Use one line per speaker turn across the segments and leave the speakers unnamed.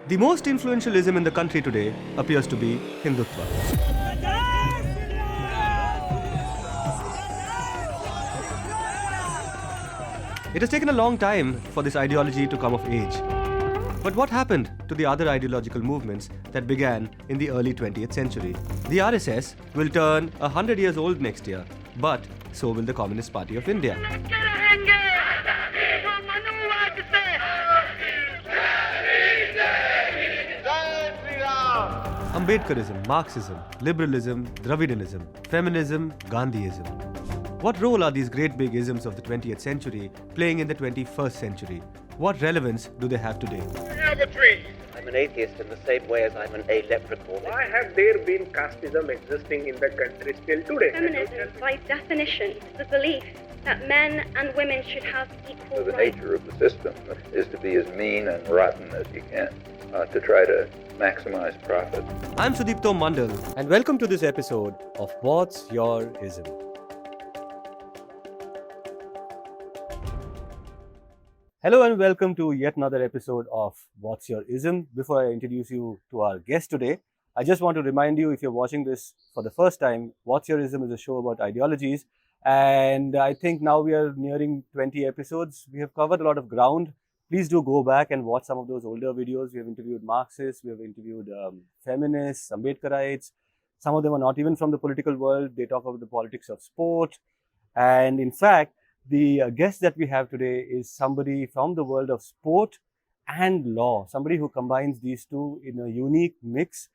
The most influential ism in the country today appears to be Hindutva. It has taken a long time for this ideology to come of age. But what happened to the other ideological movements that began in the early 20th century? The RSS will turn 100 years old next year, but so will the Communist Party of India. Ambedkarism, Marxism, liberalism, Dravidianism, feminism, Gandhiism. What role are these great big isms of the 20th century playing in the 21st century? What relevance do they have today?
I'm an atheist in the same way as I'm an a-leprechaun.
Why have there been casteism existing in the country still today?
Feminism, by definition, is the belief that men and women should have equal
So the
rights.
nature of the system is to be as mean and rotten as you can, to try to maximize profit.
I'm Sudipto Mandal, and welcome to this episode of What's Your Ism? Hello and welcome to yet another episode of What's Your Ism. Before I introduce you to our guest today, I just want to remind you, if you're watching this for the first time, What's Your Ism is a show about ideologies. And I think now we are nearing 20 episodes. We have covered a lot of ground. Please do go back and watch some of those older videos. We have interviewed Marxists, we have interviewed feminists, Ambedkarites. Some of them are not even from the political world. They talk about the politics of sport. And in fact, the guest that we have today is somebody from the world of sport and law, somebody who combines these two in a unique mix.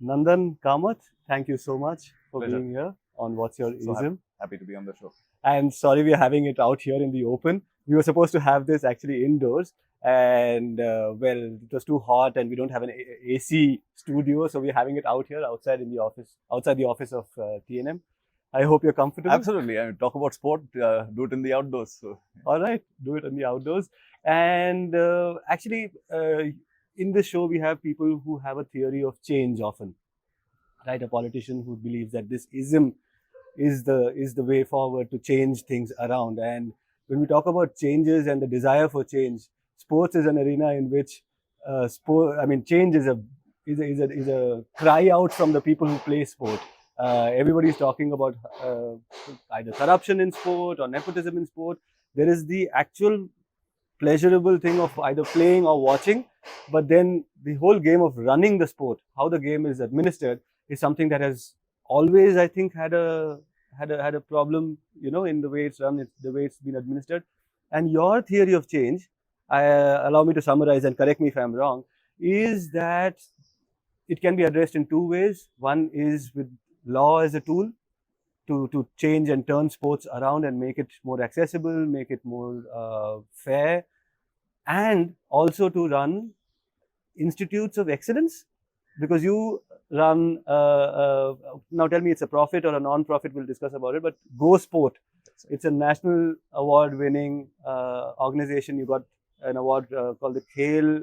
Nandan Kamath, thank you so much for
Pleasure.
being here on What's Your Ism.
Happy to be on the show.
And sorry we're having it out here in the open. We were supposed to have this actually indoors, and well, it was too hot and we don't have an AC studio, so we're having it out here outside in the office, outside the office of TNM. I hope you're comfortable.
Absolutely. I mean, talk about sport, do it in the outdoors. So.
All right, do it in the outdoors. And actually, in this show, we have people who have a theory of change often, right? A politician who believes that this ism is the way forward to change things around. And when we talk about changes and the desire for change, sports is an arena in which change is a cry out from the people who play sport. Everybody's talking about either corruption in sport or nepotism in sport. There is the actual pleasurable thing of either playing or watching, but then the whole game of running the sport, how the game is administered, is something that has always, I think, had a problem, in the way it's run, the way it's been administered. And your theory of change, allow me to summarize and correct me if I'm wrong, is that it can be addressed in two ways. One is with law as a tool to change and turn sports around and make it more accessible, make it more fair, and also to run institutes of excellence. Because you run, now tell me it's a profit or a non-profit, we'll discuss about it, but Go Sport. It's a national award-winning organization. You got an award called the Khel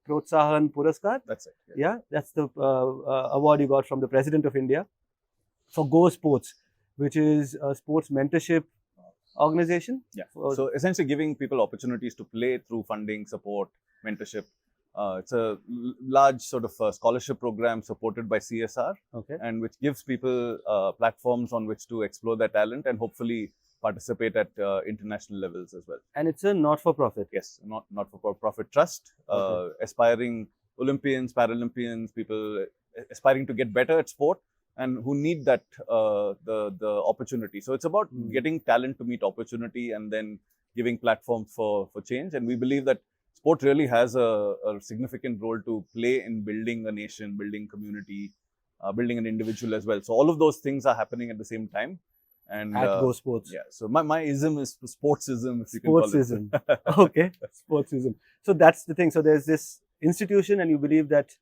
Protsahan Puraskar.
That's it.
Yeah, that's the award you got from the President of India for Go Sports, which is a sports mentorship organization.
Yeah. So essentially giving people opportunities to play through funding, support, mentorship. It's a large sort of scholarship program supported by CSR,
Okay.
and which gives people platforms on which to explore their talent and hopefully participate at international levels as well.
And it's a not-for-profit.
Yes, not for profit trust,
Okay.
aspiring Olympians, Paralympians, people aspiring to get better at sport and who need that the opportunity. So it's about getting talent to meet opportunity and then giving platforms for change. And we believe that sport really has a significant role to play in building a nation, building community, building an individual as well. So all of those things are happening at the same time. And
At Go Sports.
yeah, so my ism is sportsism, if you can call it.
Sportsism. Okay, sportsism. So that's the thing. So there's this institution, and you believe that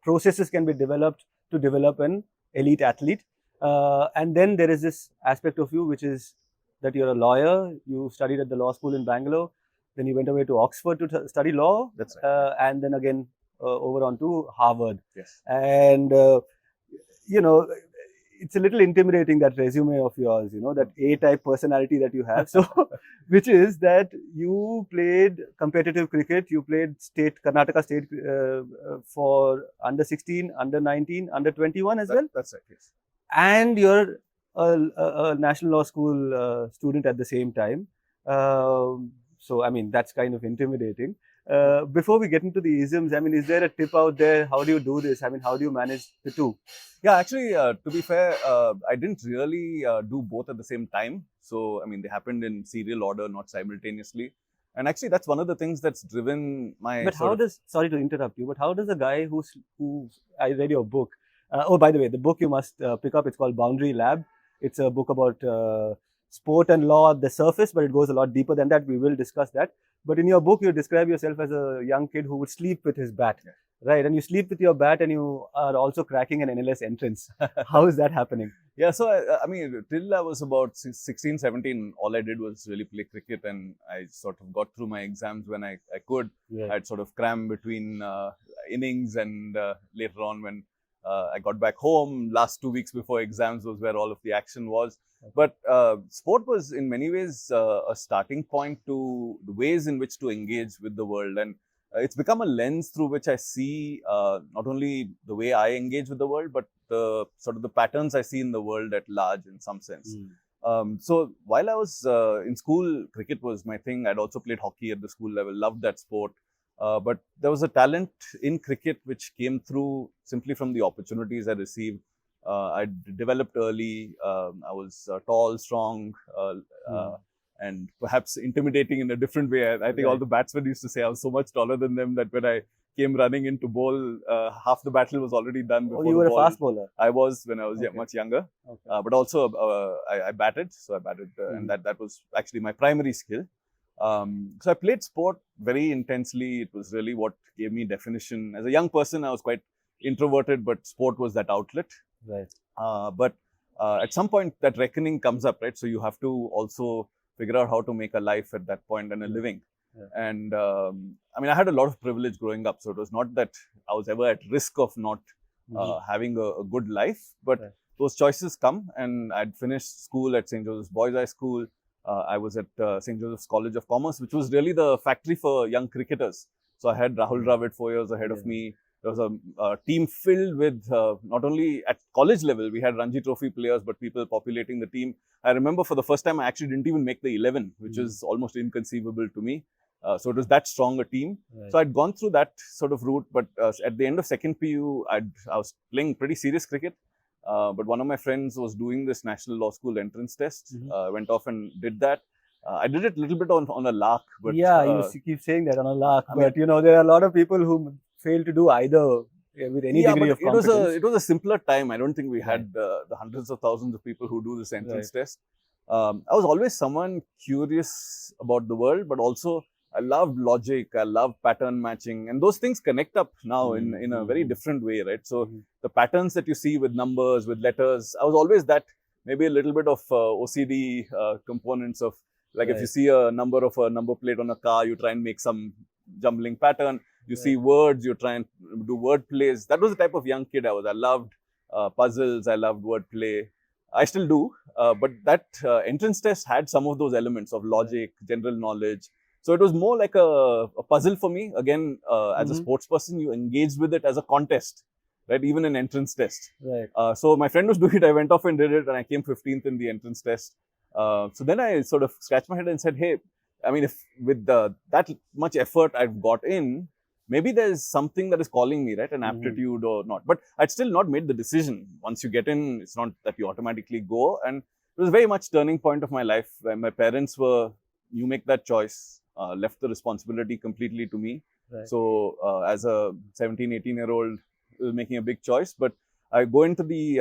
processes can be developed to develop an elite athlete. And then there is this aspect of you, which is that you're a lawyer. You studied at the law school in Bangalore. Then you went away to Oxford to study law.
That's right.
And then again over on to Harvard.
Yes.
And, it's a little intimidating, that resume of yours, that A-type personality that you have. So, which is that you played competitive cricket, you played Karnataka state for under 16, under 19, under 21 as well.
That's right, yes.
And you're a national law school student at the same time. So, I mean, that's kind of intimidating. Before we get into the isms, I mean, is there a tip out there? How do you do this? I mean, how do you manage the two?
Yeah, actually, to be fair, I didn't really do both at the same time. So, I mean, they happened in serial order, not simultaneously. And actually, that's one of the things that's driven my.
But how does, sorry to interrupt you, but how does a guy who I read your book. Oh, by the way, the book you must pick up, it's called Boundary Lab. It's a book about sport and law at the surface, but it goes a lot deeper than that. We will discuss that. But in your book, you describe yourself as a young kid who would sleep with his bat, right? And you sleep with your bat and you are also cracking an NLS entrance. How is that happening?
Yeah, so I mean, till I was about 16, 17, all I did was really play cricket, and I sort of got through my exams when I could. Yeah. I'd sort of cram between innings, and later on when I got back home, last 2 weeks before exams was where all of the action was. But sport was in many ways a starting point to the ways in which to engage with the world. And it's become a lens through which I see not only the way I engage with the world, but the sort of the patterns I see in the world at large in some sense. So while I was in school, cricket was my thing. I'd also played hockey at the school level, loved that sport. But there was a talent in cricket which came through simply from the opportunities I received. I developed early. I was tall, strong, and perhaps intimidating in a different way. I think all the batsmen used to say I was so much taller than them that when I came running into bowl, half the battle was already done before
you were
the ball.
A fast bowler?
I was when I was much younger. But also I batted. So I batted and that was actually my primary skill. So I played sport very intensely. It was really what gave me definition. As a young person, I was quite introverted, but sport was that outlet.
Right.
But at some point, that reckoning comes up, right? So you have to also figure out how to make a life at that point and a living. And I mean, I had a lot of privilege growing up. So it was not that I was ever at risk of not having a good life, but those choices come. And I'd finished school at St. Joseph's Boys High School. I was at St. Joseph's College of Commerce, which was really the factory for young cricketers. So I had Rahul Dravid 4 years ahead of me. There was a team filled with not only at college level, we had Ranji Trophy players, but people populating the team. I remember for the first time, I actually didn't even make the 11, which is almost inconceivable to me. So it was that strong a team. So I'd gone through that sort of route, but at the end of second PU, I was playing pretty serious cricket. But one of my friends was doing this National Law School entrance test, went off and did that. I did it a little bit on a lark. But,
you keep saying that on a lark. But, there are a lot of people who fail to do either with any degree of competence.
It was a simpler time. I don't think we had the hundreds of thousands of people who do this entrance test. I was always someone curious about the world, but also I loved logic, I loved pattern matching, and those things connect up now in a very different way, right? So the patterns that you see with numbers, with letters, I was always that, maybe a little bit of OCD components of, like if you see a number of a number plate on a car, you try and make some jumbling pattern. You see words, you try and do word plays. That was the type of young kid I was. I loved puzzles, I loved word play. I still do, but that entrance test had some of those elements of logic, general knowledge. So it was more like a puzzle for me. Again, as a sports person, you engaged with it as a contest, right? Even an entrance test.
Right.
So my friend was doing it. I went off and did it, and I came 15th in the entrance test. So then I sort of scratched my head and said, hey, I mean, if with that much effort I've got in, maybe there's something that is calling me, right? An aptitude or not. But I'd still not made the decision. Once you get in, it's not that you automatically go. And it was very much turning point of my life where my parents were, you make that choice, left the responsibility completely to me.
Right.
So as a 17, 18-year-old, making a big choice. But I go into the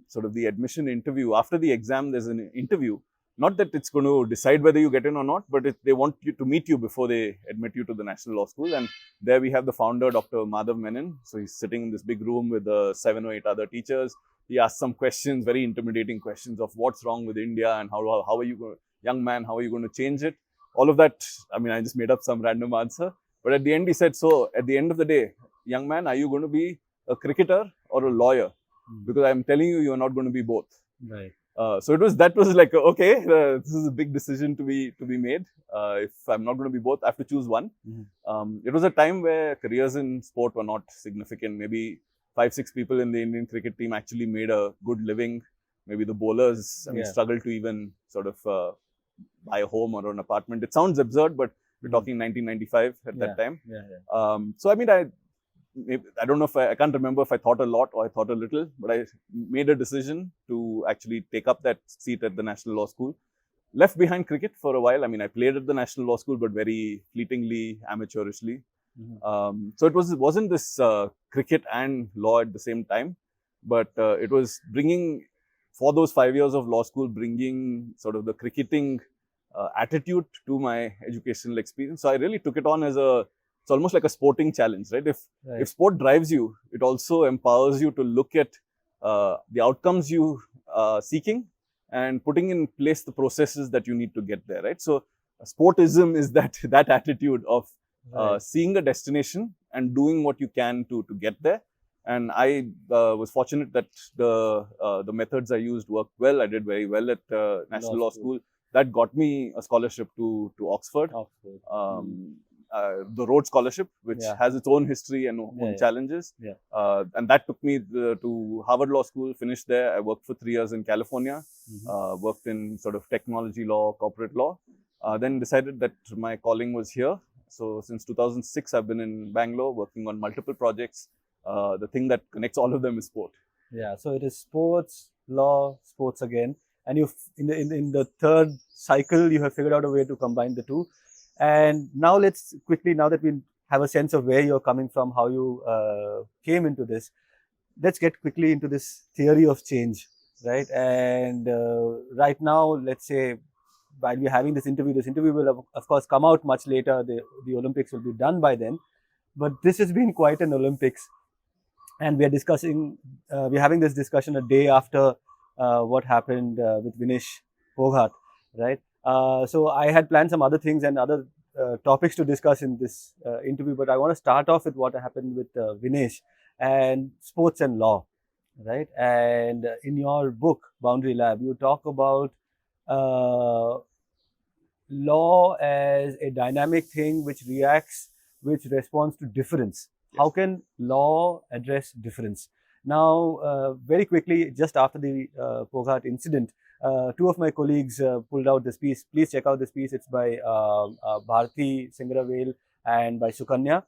sort of the admission interview. After the exam, there's an interview. Not that it's going to decide whether you get in or not, but they want you to meet you before they admit you to the National Law School. And there we have the founder, Dr. Madhav Menon. So he's sitting in this big room with 7 or 8 other teachers. He asks some questions, very intimidating questions of what's wrong with India and how are you going to, young man, how are you going to change it? All of that, I mean, I just made up some random answer. But at the end, he said, so at the end of the day, young man, are you going to be a cricketer or a lawyer? because I'm telling you, you're not going to be both.
Right.
So that was like, okay, this is a big decision to be made. If I'm not going to be both, I have to choose one. It was a time where careers in sport were not significant. Maybe 5-6 people in the Indian cricket team actually made a good living. Maybe the bowlers, struggled to even sort of buy a home or an apartment. It sounds absurd, but we're talking 1995 at that time. So I mean, I don't know if I can't remember if I thought a lot or I thought a little, but I made a decision to actually take up that seat at the National Law School. Left behind cricket for a while. I mean, I played at the National Law School, but very fleetingly, amateurishly. So it wasn't this cricket and law at the same time, but it was bringing, for those 5 years of law school, bringing sort of the cricketing attitude to my educational experience. So I really took it on as it's almost like a sporting challenge, right? If sport drives you, it also empowers you to look at the outcomes you are seeking and putting in place the processes that you need to get there, right? So sportism is that attitude of seeing a destination and doing what you can to get there. And I was fortunate that the methods I used worked well. I did very well at National Law School. That got me a scholarship to Oxford. The Rhodes Scholarship, which has its own history and own challenges. And that took me to Harvard Law School, finished there. I worked for 3 years in California, worked in sort of technology law, corporate law. Then decided that my calling was here. So since 2006, I've been in Bangalore working on multiple projects. The thing that connects all of them is sport.
Yeah, so it is sports, law, sports again. And you, in the third cycle, you have figured out a way to combine the two. And now let's quickly, now that we have a sense of where you're coming from, how you came into this, let's get quickly into this theory of change, right? And right now, let's say, while we're having this interview will of course come out much later. The Olympics will be done by then. But this has been quite an Olympics. And we are discussing, we're having this discussion a day after what happened with Vinesh Poghat, right? So I had planned some other things and other topics to discuss in this interview, but I want to start off with what happened with Vinesh and sports and law, right? And in your book, Boundary Lab, you talk about law as a dynamic thing which responds to difference. How can law address difference? Now, very quickly, just after the Poghat incident, two of my colleagues pulled out this piece. Please check out this piece. It's by Bharti Singravel and by Sukanya.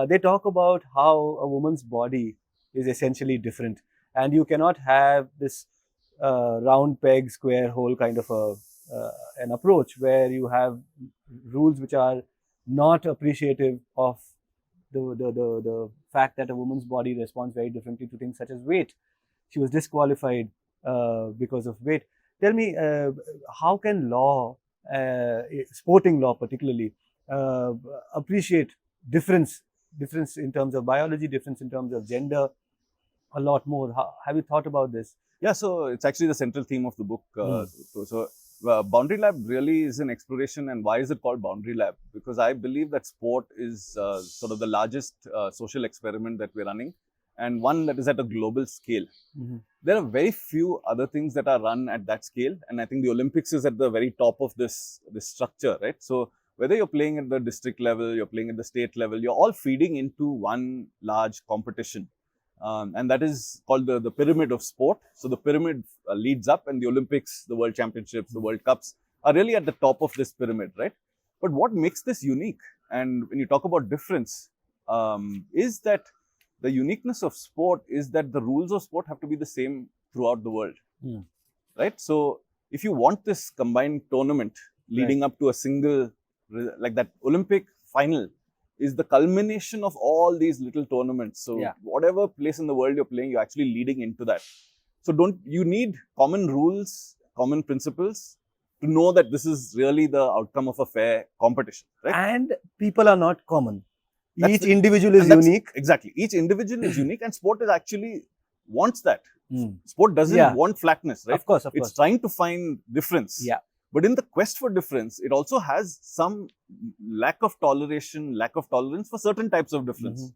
They talk about how a woman's body is essentially different, and you cannot have this round peg, square hole kind of an approach where you have rules which are not appreciative of the fact that a woman's body responds very differently to things such as weight. She was disqualified because of weight. Tell me, how can law, sporting law particularly, appreciate difference in terms of biology, difference in terms of gender, a lot more? Have you thought about this?
Yeah, so it's actually the central theme of the book. So Boundary Lab really is an exploration. And why is it called Boundary Lab? Because I believe that sport is sort of the largest social experiment that we're running, and one that is at a global scale. There are very few other things that are run at that scale, and I think the Olympics is at the very top of this structure, right? So whether you're playing at the district level, you're playing at the state level, you're all feeding into one large competition. And that is called the pyramid of sport. So the pyramid leads up, and the Olympics, the World Championships, the World Cups are really at the top of this pyramid, right? But what makes this unique, and when you talk about difference, is that the uniqueness of sport is that the rules of sport have to be the same throughout the world, right? So if you want this combined tournament leading up to a single, like that Olympic final, is the culmination of all these little tournaments. So whatever place in the world you're playing, you're actually leading into that. So you need common rules, common principles to know that this is really the outcome of a fair competition, right?
And people are not common. Each individual is unique.
Exactly. Each individual is unique, and sport is actually wants that. Sport doesn't want flatness, right?
Of course.
It's trying to find difference.
Yeah.
But in the quest for difference, it also has some lack of tolerance for certain types of difference.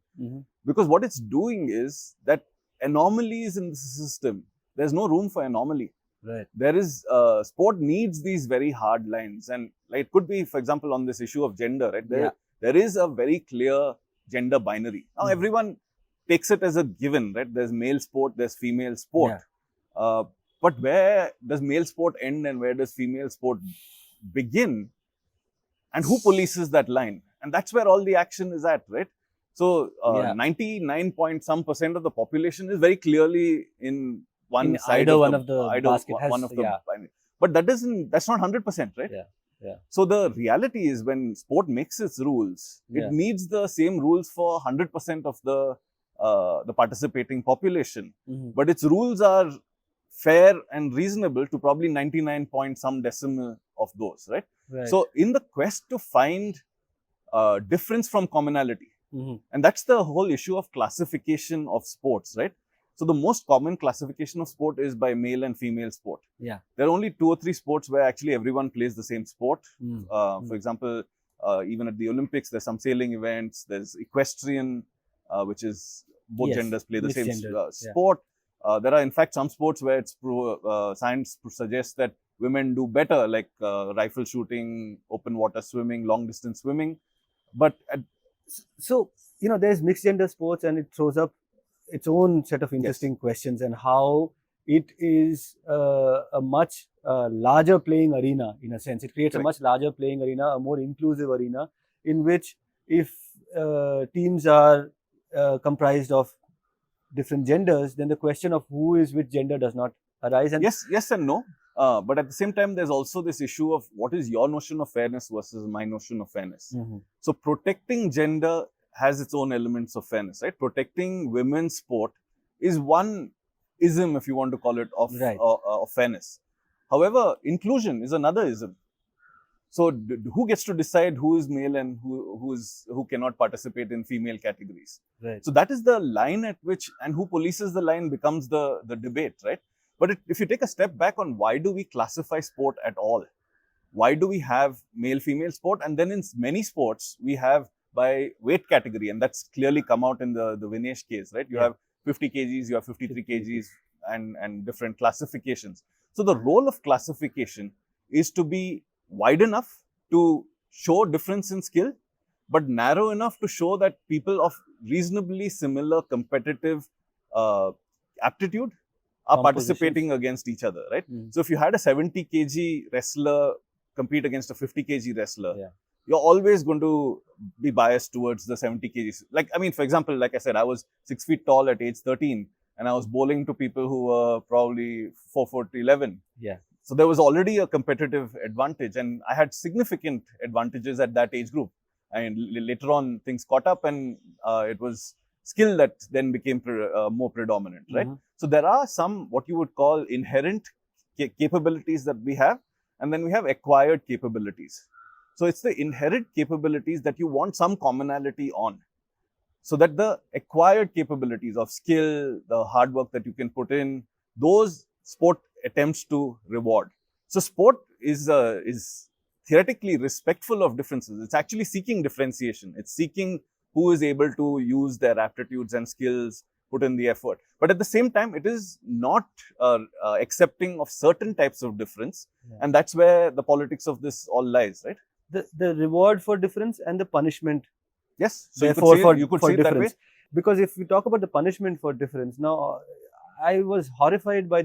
Because what it's doing is that anomalies in the system. There's no room for anomaly.
Right.
There is, sport needs these very hard lines. And like, it could be, for example, on this issue of gender, right? There is a very clear gender binary. Now, everyone takes it as a given, right? There's male sport, there's female sport. But where does male sport end and where does female sport begin? And who polices that line? And that's where all the action is at, right? So 99 point some % of the population is very clearly in one side
either
of
one
the,
of the
either
basket has,
one of the binary. But that's not 100%, right? So the reality is when sport makes its rules, it needs the same rules for 100% of the participating population. But its rules are fair and reasonable to probably 99 point some decimal of those, right? So in the quest to find difference from commonality, and that's the whole issue of classification of sports, right? So the most common classification of sport is by male and female sport. There are only 2 or 3 sports where actually everyone plays the same sport. For example, even at the Olympics, there's some sailing events, there's equestrian, which is both genders play the same sport. There are in fact some sports where it's science suggests that women do better, like rifle shooting, open water swimming, long distance swimming. But
so, you know, there's mixed gender sports and it throws up its own set of interesting questions, and how it is a much larger playing arena in a sense. It creates a much larger playing arena, a more inclusive arena, in which if teams are comprised of different genders, then the question of who is which gender does not arise. And
yes and no. But at the same time, there's also this issue of what is your notion of fairness versus my notion of fairness. So protecting gender has its own elements of fairness, right? Protecting women's sport is one ism, if you want to call it, of fairness. However, inclusion is another ism. So who gets to decide who is male and who cannot participate in female categories? So that is the line at which, and who polices the line becomes the debate, right? But if you take a step back on why do we classify sport at all? Why do we have male-female sport? And then in many sports, we have by weight category, and that's clearly come out in the Vinesh case, right? You have 50 kgs, you have 53 kgs, and different classifications. So the role of classification is to be wide enough to show difference in skill, but narrow enough to show that people of reasonably similar competitive aptitude are participating against each other, right? So if you had a 70 kg wrestler compete against a 50 kg wrestler, you're always going to be biased towards the 70 kgs. Like, I mean, for example, like I said, I was 6 feet tall at age 13 and I was bowling to people who were probably 4 foot 11. So there was already a competitive advantage, and I had significant advantages at that age group. And later on, things caught up, and it was skill that then became more predominant, right? So there are some what you would call inherent capabilities that we have, and then we have acquired capabilities. So it's the inherent capabilities that you want some commonality on, so that the acquired capabilities of skill, the hard work that you can put in, those sport attempts to reward. So sport is theoretically respectful of differences. It's actually seeking differentiation. It's seeking who is able to use their aptitudes and skills, put in the effort. But at the same time, it is not accepting of certain types of difference. And that's where the politics of this all lies, right?
The reward for difference and the punishment.
Yes. So
you could
see it that way.
Because if we talk about the punishment for difference, now I was horrified by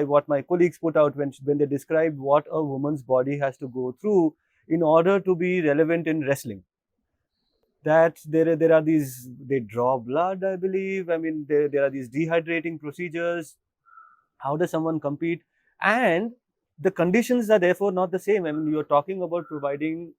what my colleagues put out when they described what a woman's body has to go through in order to be relevant in wrestling. That there are these, they draw blood, I believe. I mean, there are these dehydrating procedures. How does someone compete? And the conditions are therefore not the same. I mean, you're talking about providing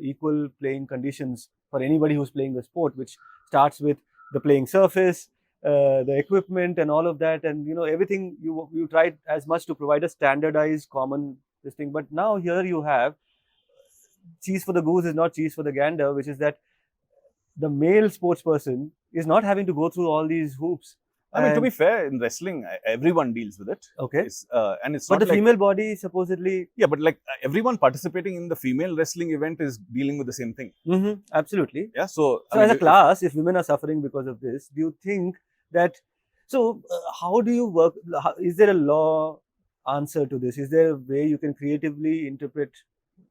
equal playing conditions for anybody who's playing the sport, which starts with the playing surface, the equipment and all of that, and you know, everything. You try as much to provide a standardized common this thing. But now here you have cheese for the goose is not cheese for the gander, which is that the male sports person is not having to go through all these hoops.
I mean, to be fair, in wrestling, everyone deals with it.
Okay.
And it's
but
not
the female body supposedly.
Yeah, but like everyone participating in the female wrestling event is dealing with the same thing.
Absolutely.
Yeah. So
as a class, if women are suffering because of this, do you think that. So, how do you work? Is there a law answer to this? Is there a way you can creatively interpret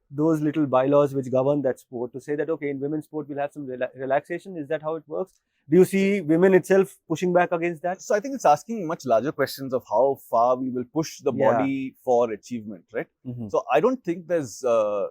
those little bylaws which govern that sport to say that, okay, in women's sport we'll have some relaxation? Is that how it works? Do you see women itself pushing back against that?
So I think it's asking much larger questions of how far we will push the body for achievement, right? So I don't think there's a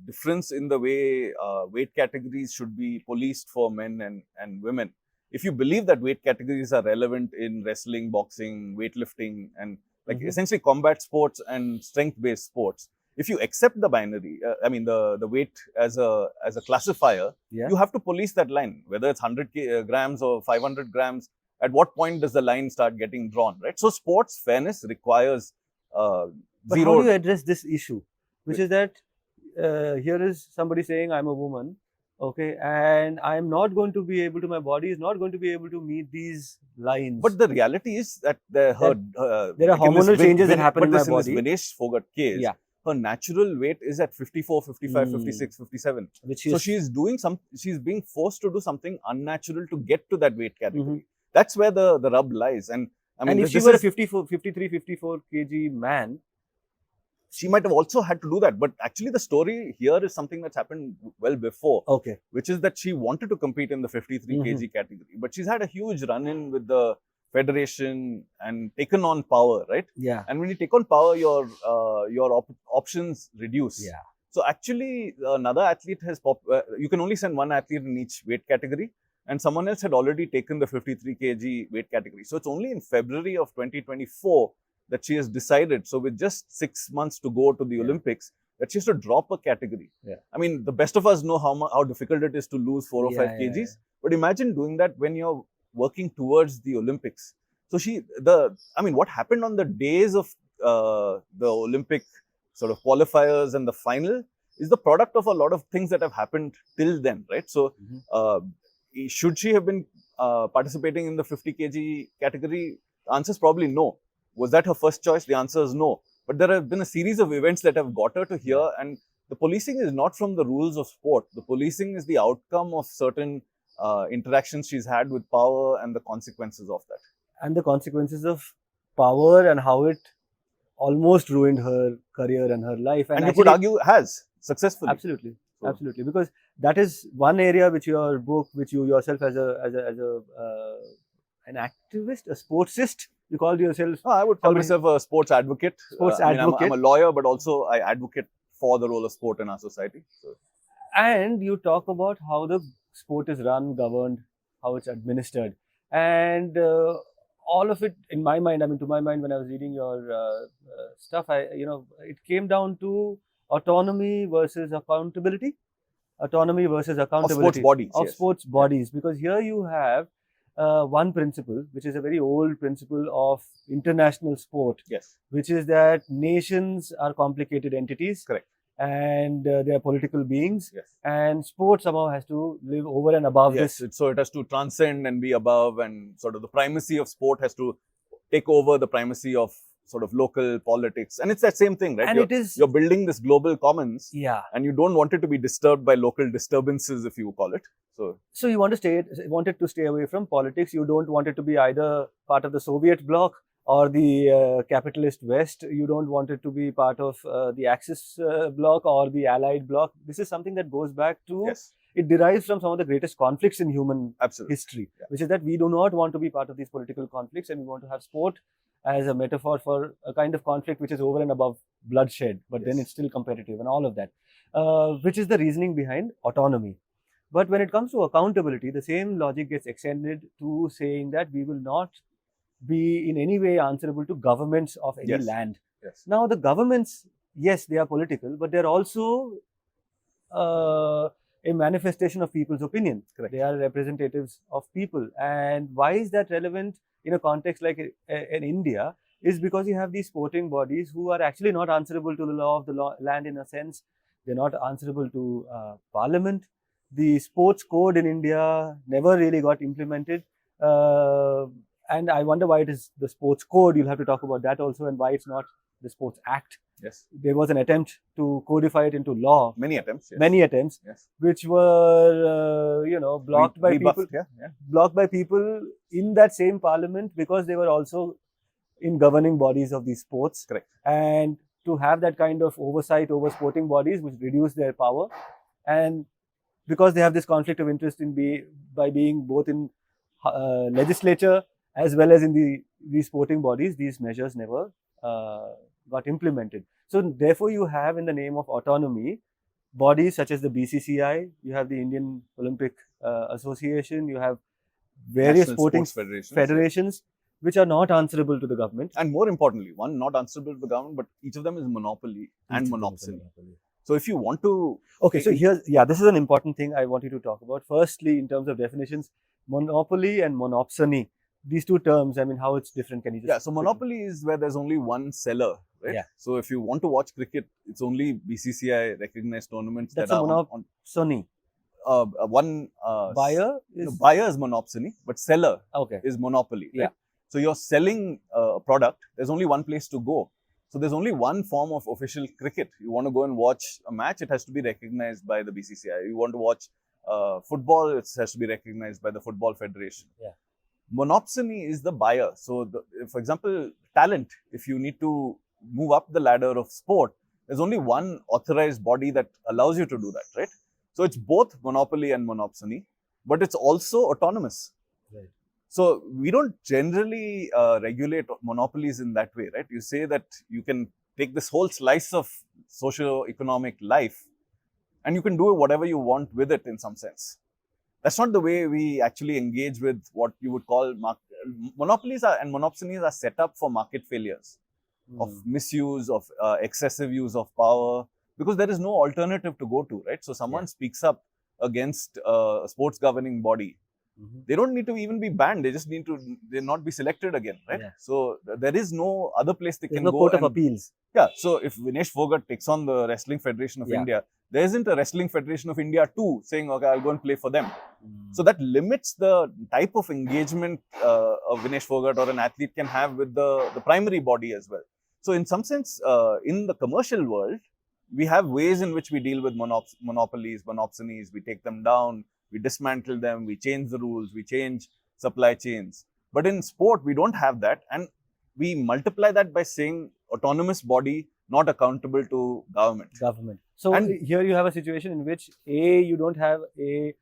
difference in the way weight categories should be policed for men and women. If you believe that weight categories are relevant in wrestling, boxing, weightlifting, and like essentially combat sports and strength-based sports, if you accept the binary, I mean the weight as a classifier, you have to police that line, whether it's 100 grams or 500 grams. At what point does the line start getting drawn, right? So sports fairness requires
But
zero.
how do you address this issue, which is that here is somebody saying I'm a woman, okay, and I'm not going to be able to, my body is not going to be able to meet these lines.
But the reality is that there are
hormonal changes that happen in my body.
In this Vinesh Fogart case, her natural weight is at 54, 55, 56, 57. So she's being forced to do something unnatural to get to that weight category. That's where the rub lies. And I mean,
if she were a 53, 54 kg man,
she might have also had to do that. But actually the story here is something that's happened well before.
Okay.
Which is that she wanted to compete in the 53 kg category. But she's had a huge run-in with the federation and taken on power, right?
Yeah.
And when you take on power, your options reduce.
Yeah.
So actually, another athlete has you can only send one athlete in each weight category, and someone else had already taken the 53 kg weight category. So it's only in February of 2024 that she has decided. So with just 6 months to go to the Olympics, that she has to drop a category. I mean, the best of us know how difficult it is to lose 4 or 5 kgs. But imagine doing that when you're working towards the Olympics. So what happened on the days of the Olympic sort of qualifiers and the final is the product of a lot of things that have happened till then, right? So should she have been participating in the 50 kg category? The answer is probably no. Was that her first choice? The answer is no. But there have been a series of events that have got her to here, and the policing is not from the rules of sport. The policing is the outcome of certain interactions she's had with power and the consequences of that.
And the consequences of power and how it almost ruined her career and her life.
And you could argue has successfully.
Absolutely. So. Absolutely. Because that is one area which your book, which you yourself as an activist, a sportsist, you called yourself?
I would call myself a sports advocate.
Advocate.
I'm a lawyer, but also I advocate for the role of sport in our society. So.
And you talk about how the sport is run, governed, how it's administered. And all of it, in my mind, to my mind, when I was reading your stuff, it came down to autonomy versus accountability. Autonomy versus accountability.
Of sports bodies.
Of sports bodies. Because here you have one principle, which is a very old principle of international sport.
Yes.
Which is that nations are complicated entities.
Correct.
And they are political beings.
Yes.
And sport somehow has to live over and above this.
So it has to transcend and be above, and sort of the primacy of sport has to take over the primacy of sort of local politics. And it's that same thing, right?
And
you're building this global commons.
Yeah.
And you don't want it to be disturbed by local disturbances, if you call it.
So you wanted to stay away from politics. You don't want it to be either part of the Soviet bloc or the capitalist West. You don't want it to be part of the Axis bloc or the Allied bloc. This is something that goes back to, it derives from some of the greatest conflicts in human history, which is that we do not want to be part of these political conflicts, and we want to have sport as a metaphor for a kind of conflict which is over and above bloodshed, but then it's still competitive and all of that, which is the reasoning behind autonomy. But when it comes to accountability, the same logic gets extended to saying that we will not be in any way answerable to governments of any land. Now, the governments, yes, they are political, but they're also a manifestation of people's opinion.
Correct.
They are representatives of people. And why is that relevant in a context like in India? Is because you have these sporting bodies who are actually not answerable to the law of the land in a sense. They're not answerable to parliament. The sports code in India never really got implemented. And I wonder why it is the sports code. You'll have to talk about that also, and why it's not the sports act.
Yes.
There was an attempt to codify it into law.
Many attempts. Yes.
Many attempts,
Yes.
which were blocked by
Rebuffed,
people.
Yeah. Yeah.
Blocked by people in that same parliament because they were also in governing bodies of these sports.
Correct.
And to have that kind of oversight over sporting bodies, which reduce their power, and because they have this conflict of interest by being both in legislature as well as in these sporting bodies, these measures never got implemented. So therefore, you have in the name of autonomy bodies such as the BCCI, you have the Indian Olympic Association, you have various
National
sporting
sports
federations which are not answerable to the government.
And more importantly, one not answerable to the government, but each of them is monopoly and monopsony. So if you want to...
Okay, so this is an important thing I want you to talk about. Firstly, in terms of definitions, monopoly and monopsony, these two terms, I mean, how it's different, can you just...
Yeah, so monopoly is where there's only one seller, right?
Yeah.
So if you want to watch cricket, it's only BCCI recognized tournaments
That's
that
a
are on
monopsony.
Buyer is monopsony, but seller is monopoly. Right?
Yeah.
So you're selling a product, there's only one place to go. So there's only one form of official cricket. You want to go and watch a match, it has to be recognized by the BCCI. You want to watch football, it has to be recognized by the Football Federation.
Yeah.
Monopsony is the buyer. So, for example, talent, if you need to move up the ladder of sport, there's only one authorized body that allows you to do that, right? So it's both monopoly and monopsony, but it's also autonomous.
Right.
So we don't generally regulate monopolies in that way, right? You say that you can take this whole slice of socio-economic life and you can do whatever you want with it in some sense. That's not the way we actually engage with what you would call monopolies and monopsonies are set up for market failures, of misuse, of excessive use of power, because there is no alternative to go to, right? So someone speaks up against a sports governing body. They don't need to even be banned. They just need to not be selected again, right? Yeah. So there is no other place they can go.
There's no court of appeals.
Yeah. So if Vinesh Fogart takes on the Wrestling Federation of India, there isn't a Wrestling Federation of India too saying, okay, I'll go and play for them. So that limits the type of engagement a Vinesh Fogart or an athlete can have with the primary body as well. So in some sense, in the commercial world, we have ways in which we deal with monopolies, monopsonies. We take them down, we dismantle them, we change the rules, we change supply chains. But in sport, we don't have that. And we multiply that by saying autonomous body, not accountable to government.
So here you have a situation in which you don't have a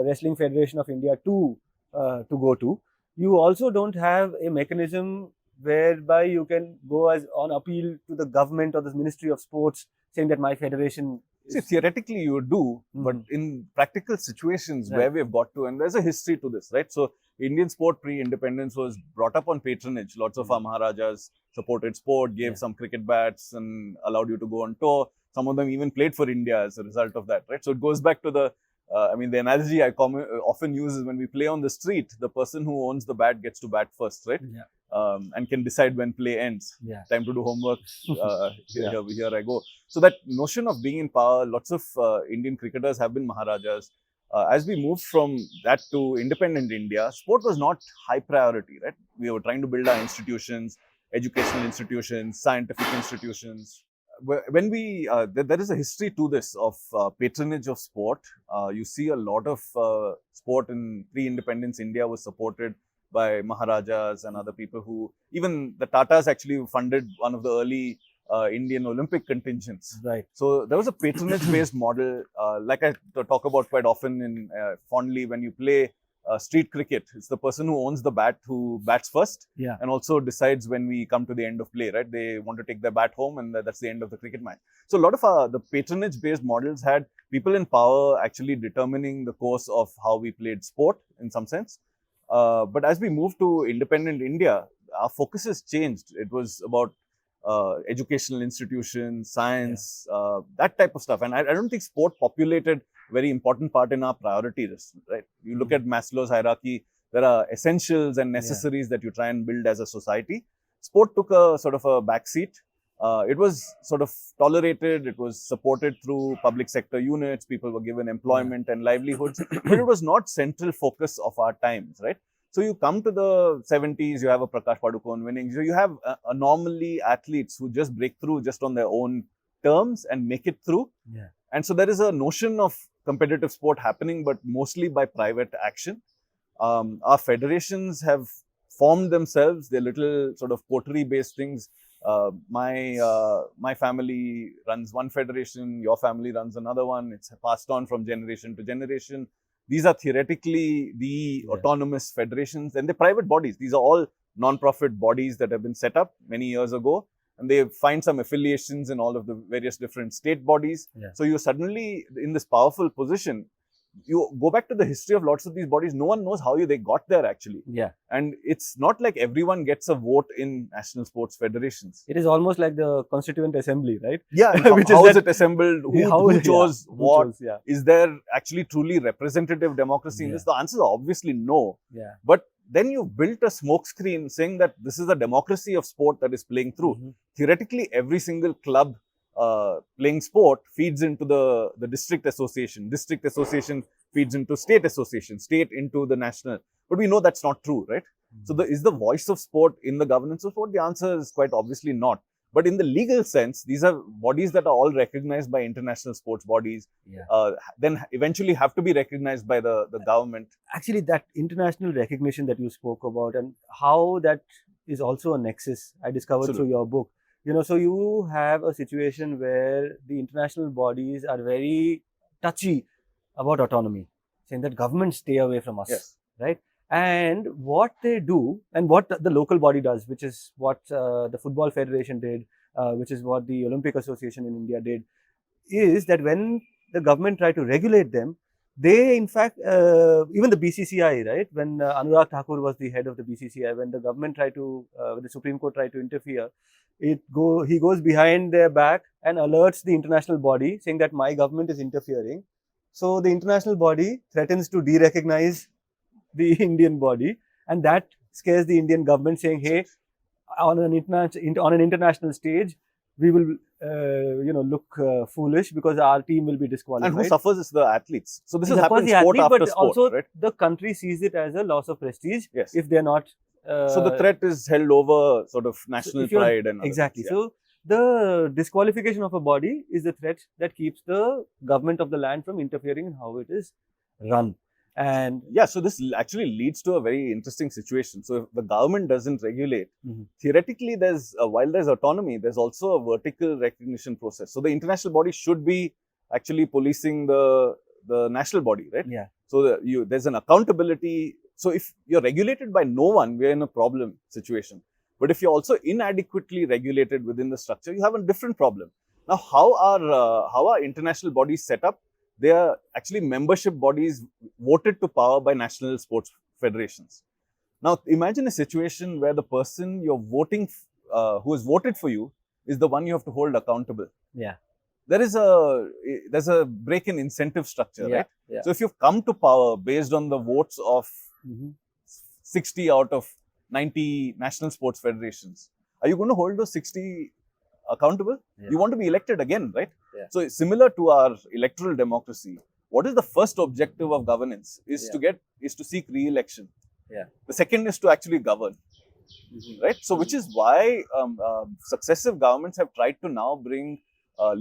Wrestling Federation of India to go to. You also don't have a mechanism whereby you can go on appeal to the government or the Ministry of Sports saying that my federation...
See, theoretically you do, but in practical situations where we have got to, and there's a history to this, right? So Indian sport pre-independence was brought up on patronage. Lots of our Maharajas supported sport, gave some cricket bats and allowed you to go on tour. Some of them even played for India as a result of that, right? So it goes back to the analogy I often use is when we play on the street, the person who owns the bat gets to bat first, right? Yeah. And can decide when play ends. Yeah. Time to do homework. Here I go. So that notion of being in power, lots of Indian cricketers have been Maharajas. As we moved from that to independent India, sport was not high priority, right? We were trying to build our institutions, educational institutions, scientific institutions. When there is a history to this of patronage of sport. You see a lot of sport in pre-independence India was supported by Maharajas and other people who, even the Tatas actually funded one of the early Indian Olympic contingents.
Right.
So there was a patronage-based model, like I talk about quite often in fondly when you play street cricket. It's the person who owns the bat who bats first and also decides when we come to the end of play, right? They want to take their bat home and that's the end of the cricket match. So a lot of the patronage-based models had people in power actually determining the course of how we played sport in some sense. But as we moved to independent India, our focus has changed. It was about educational institutions, science, that type of stuff. And I don't think sport populated a very important part in our priority list, right? You look at Maslow's hierarchy, there are essentials and necessaries that you try and build as a society. Sport took a sort of a backseat. It was sort of tolerated, it was supported through public sector units, people were given employment and livelihoods, but it was not central focus of our times, right? So you come to the 70s, you have a Prakash Padukone winning. So you have anomaly athletes who just break through just on their own terms and make it through.
Yeah.
And so there is a notion of competitive sport happening, but mostly by private action. Our federations have formed themselves. They're little sort of coterie-based things. My family runs one federation, your family runs another one. It's passed on from generation to generation. These are theoretically the autonomous federations, and they're private bodies. These are all non-profit bodies that have been set up many years ago, and they find some affiliations in all of the various different state bodies.
Yeah.
So you're suddenly in this powerful position. You go back to the history of lots of these bodies, no one knows how they got there actually.
Yeah.
And it's not like everyone gets a vote in national sports federations.
It is almost like the Constituent Assembly, right?
Yeah,
Which
how
is
is
that-
it assembled? Who
How-
chose
who
what?
chose, yeah.
Is there actually truly representative democracy in this? The answers are obviously no.
Yeah.
But then you built a smokescreen saying that this is a democracy of sport that is playing through.
Mhm.
Theoretically, every single club playing sport feeds into the district association. District association feeds into state association, state into the national. But we know that's not true, right? So is the voice of sport in the governance of sport? The answer is quite obviously not. But in the legal sense, these are bodies that are all recognized by international sports bodies, then eventually have to be recognized by the government.
Actually, that international recognition that you spoke about and how that is also a nexus I discovered
Absolutely.
through your book. You know, so you have a situation where the international bodies are very touchy about autonomy, saying that governments stay away from us,
Yes.
right? And what they do, and what the local body does, which is what the Football Federation did, which is what the Olympic Association in India did, is that when the government tried to regulate them, they in fact, even the BCCI, right, when Anurag Thakur was the head of the BCCI, when the government tried to, when the Supreme Court tried to interfere, he goes behind their back and alerts the international body saying that my government is interfering. So the international body threatens to de-recognize the Indian body, and that scares the Indian government, saying, "Hey, on an international stage, we will, look foolish because our team will be disqualified."
And who suffers is the athletes. So this
And
has
of course
happened
the
sport
athlete,
after
but
sport,
also
right?
the country sees it as a loss of prestige
Yes.
if they're not.
So the threat is held over sort of national
if you're-
pride and other
exactly.
things, yeah.
So the disqualification of a body is the threat that keeps the government of the land from interfering in how it is run. And
Yeah, so this actually leads to a very interesting situation. So if the government doesn't regulate,
Mhm.
theoretically, while there's autonomy, there's also a vertical recognition process. So the international body should be actually policing the national body, right?
yeah,
So there's an accountability. So if you're regulated by no one, we're in a problem situation. But if you're also inadequately regulated within the structure, you have a different problem. Now, how are international bodies set up? They are actually membership bodies voted to power by national sports federations. Now, imagine a situation where the person you're voting, who has voted for you, is the one you have to hold accountable.
yeah,
There's a break in incentive structure,
yeah,
right?
yeah.
So if you've come to power based on the votes of
Mhm.
60 out of 90 national sports federations, are you going to hold those 60 accountable?
Yeah.
You want to be elected again, right?
Yeah.
So it's similar to our electoral democracy. What is the first objective of governance? Is to seek re-election.
Yeah.
The second is to actually govern, right? So which is why successive governments have tried to now bring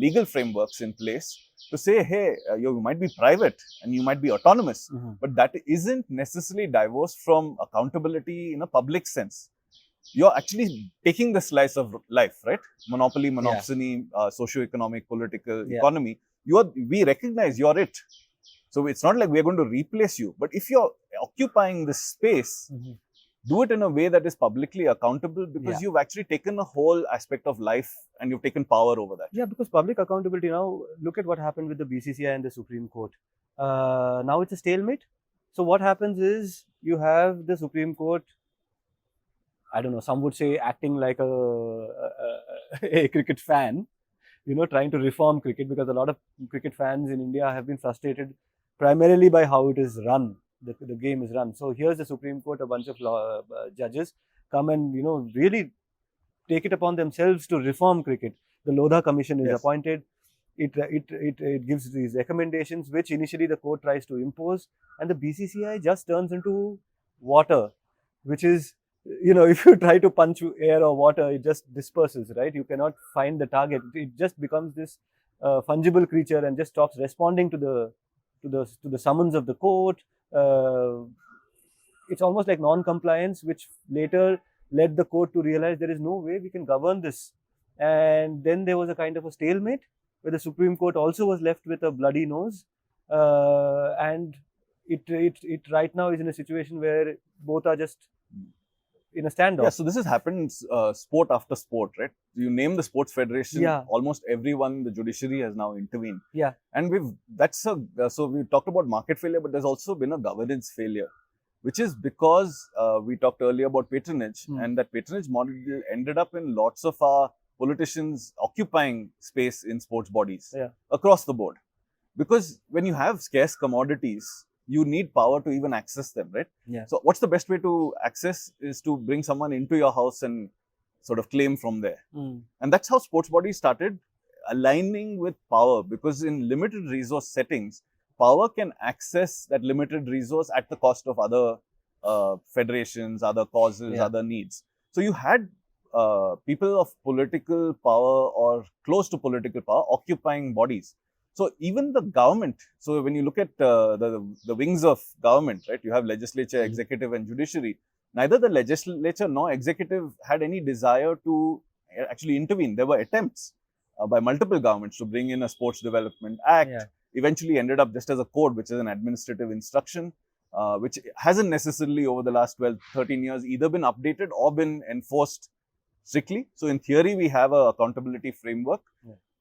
legal frameworks in place to say, hey, you might be private and you might be autonomous,
Mhm.
but that isn't necessarily divorced from accountability in a public sense. You're actually taking the slice of life, right? Monopoly, monopsony, socio-economic, political,
Yeah.
economy. We recognize you're it. So it's not like we're going to replace you. But if you're occupying this space,
Mhm.
do it in a way that is publicly accountable, because
Yeah.
you've actually taken a whole aspect of life and you've taken power over that.
Yeah, because public accountability, now look at what happened with the BCCI and the Supreme Court. Now it's a stalemate. So what happens is you have the Supreme Court, I don't know, some would say acting like a cricket fan, trying to reform cricket, because a lot of cricket fans in India have been frustrated primarily by how it is run, the game is run. So here's the Supreme Court, a bunch of judges come and, really take it upon themselves to reform cricket. The Lodha Commission is
Yes.
appointed. It gives these recommendations, which initially the court tries to impose, and the BCCI just turns into water which is, if you try to punch air or water, it just disperses, right? You cannot find the target. It just becomes this fungible creature and just stops responding to the summons of the court. It's almost like non-compliance, which later led the court to realize there is no way we can govern this. And then there was a kind of a stalemate where the Supreme Court also was left with a bloody nose. And it right now is in a situation where both are just in a standoff.
Yeah, so this has happened sport after sport, right? You name the sports federation,
Yeah.
almost everyone, the judiciary has now intervened.
Yeah.
And so we talked about market failure, but there's also been a governance failure, which is because we talked earlier about patronage, and that patronage model ended up in lots of our politicians occupying space in sports bodies across the board. Because when you have scarce commodities, you need power to even access them, right?
Yeah.
So what's the best way to access is to bring someone into your house and sort of claim from there. And that's how sports bodies started aligning with power, because in limited resource settings, power can access that limited resource at the cost of other federations, other causes, other needs. So you had people of political power or close to political power occupying bodies. So even the government, so when you look at the wings of government, right, you have legislature, executive and judiciary. Neither the legislature nor executive had any desire to actually intervene. There were attempts by multiple governments to bring in a sports development act. Eventually ended up just as a code, which is an administrative instruction, which hasn't necessarily over the last 12, 13 years either been updated or been enforced strictly. So in theory, we have a accountability framework,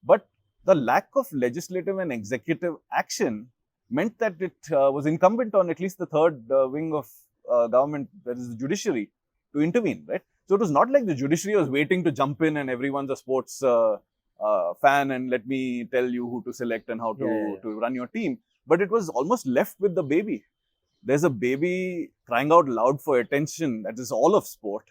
but the lack of legislative and executive action meant that it was incumbent on at least the third wing of government, that is the judiciary, to intervene, right? So it was not like the judiciary was waiting to jump in and everyone's a sports fan and let me tell you who to select and how to run your team. But it was almost left with the baby. There's a baby crying out loud for attention. That is all of sport.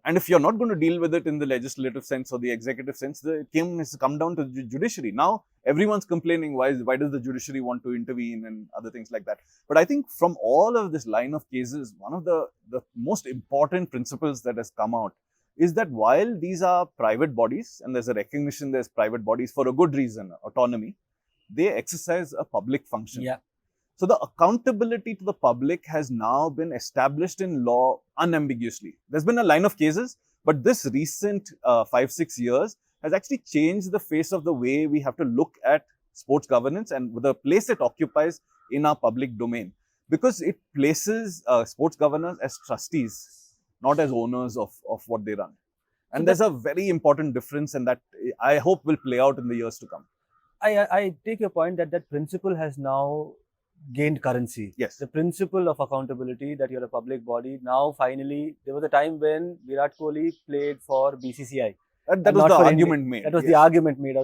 And if you're not going to deal with it in the legislative sense or the executive sense, it has come down to the judiciary. Now, everyone's complaining, why does the judiciary want to intervene and other things like that. But I think from all of this line of cases, one of the most important principles that has come out is that while these are private bodies, and there's a recognition there's private bodies for a good reason, autonomy, they exercise a public function. So the accountability to the public has now been established in law unambiguously. There's been a line of cases, but this recent 5-6 years has actually changed the face of the way we have to look at sports governance and the place it occupies in our public domain. Because it places sports governors as trustees, not as owners of what they run. And there's a very important difference, and that I hope will play out in the years to come.
I take your point that principle has now gained currency.
Yes.
The principle of accountability, that you're a public body. Now, finally, there was a time when Virat Kohli played for BCCI.
That was the argument made.
That was the argument made.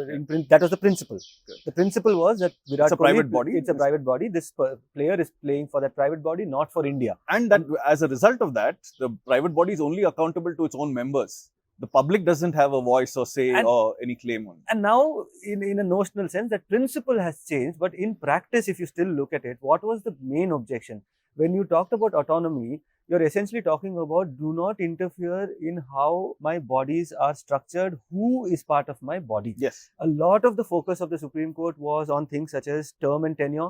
That was the principle. The principle was that Virat Kohli,
private body.
It's a private body. This player is playing for that private body, not for India.
And that as a result of that, the private body is only accountable to its own members. The public doesn't have a voice or say or any claim on it.
And now, in a notional sense, that principle has changed. But in practice, if you still look at it, what was the main objection? When you talked about autonomy, you're essentially talking about do not interfere in how my bodies are structured, who is part of my body.
Yes.
A lot of the focus of the Supreme Court was on things such as term and tenure,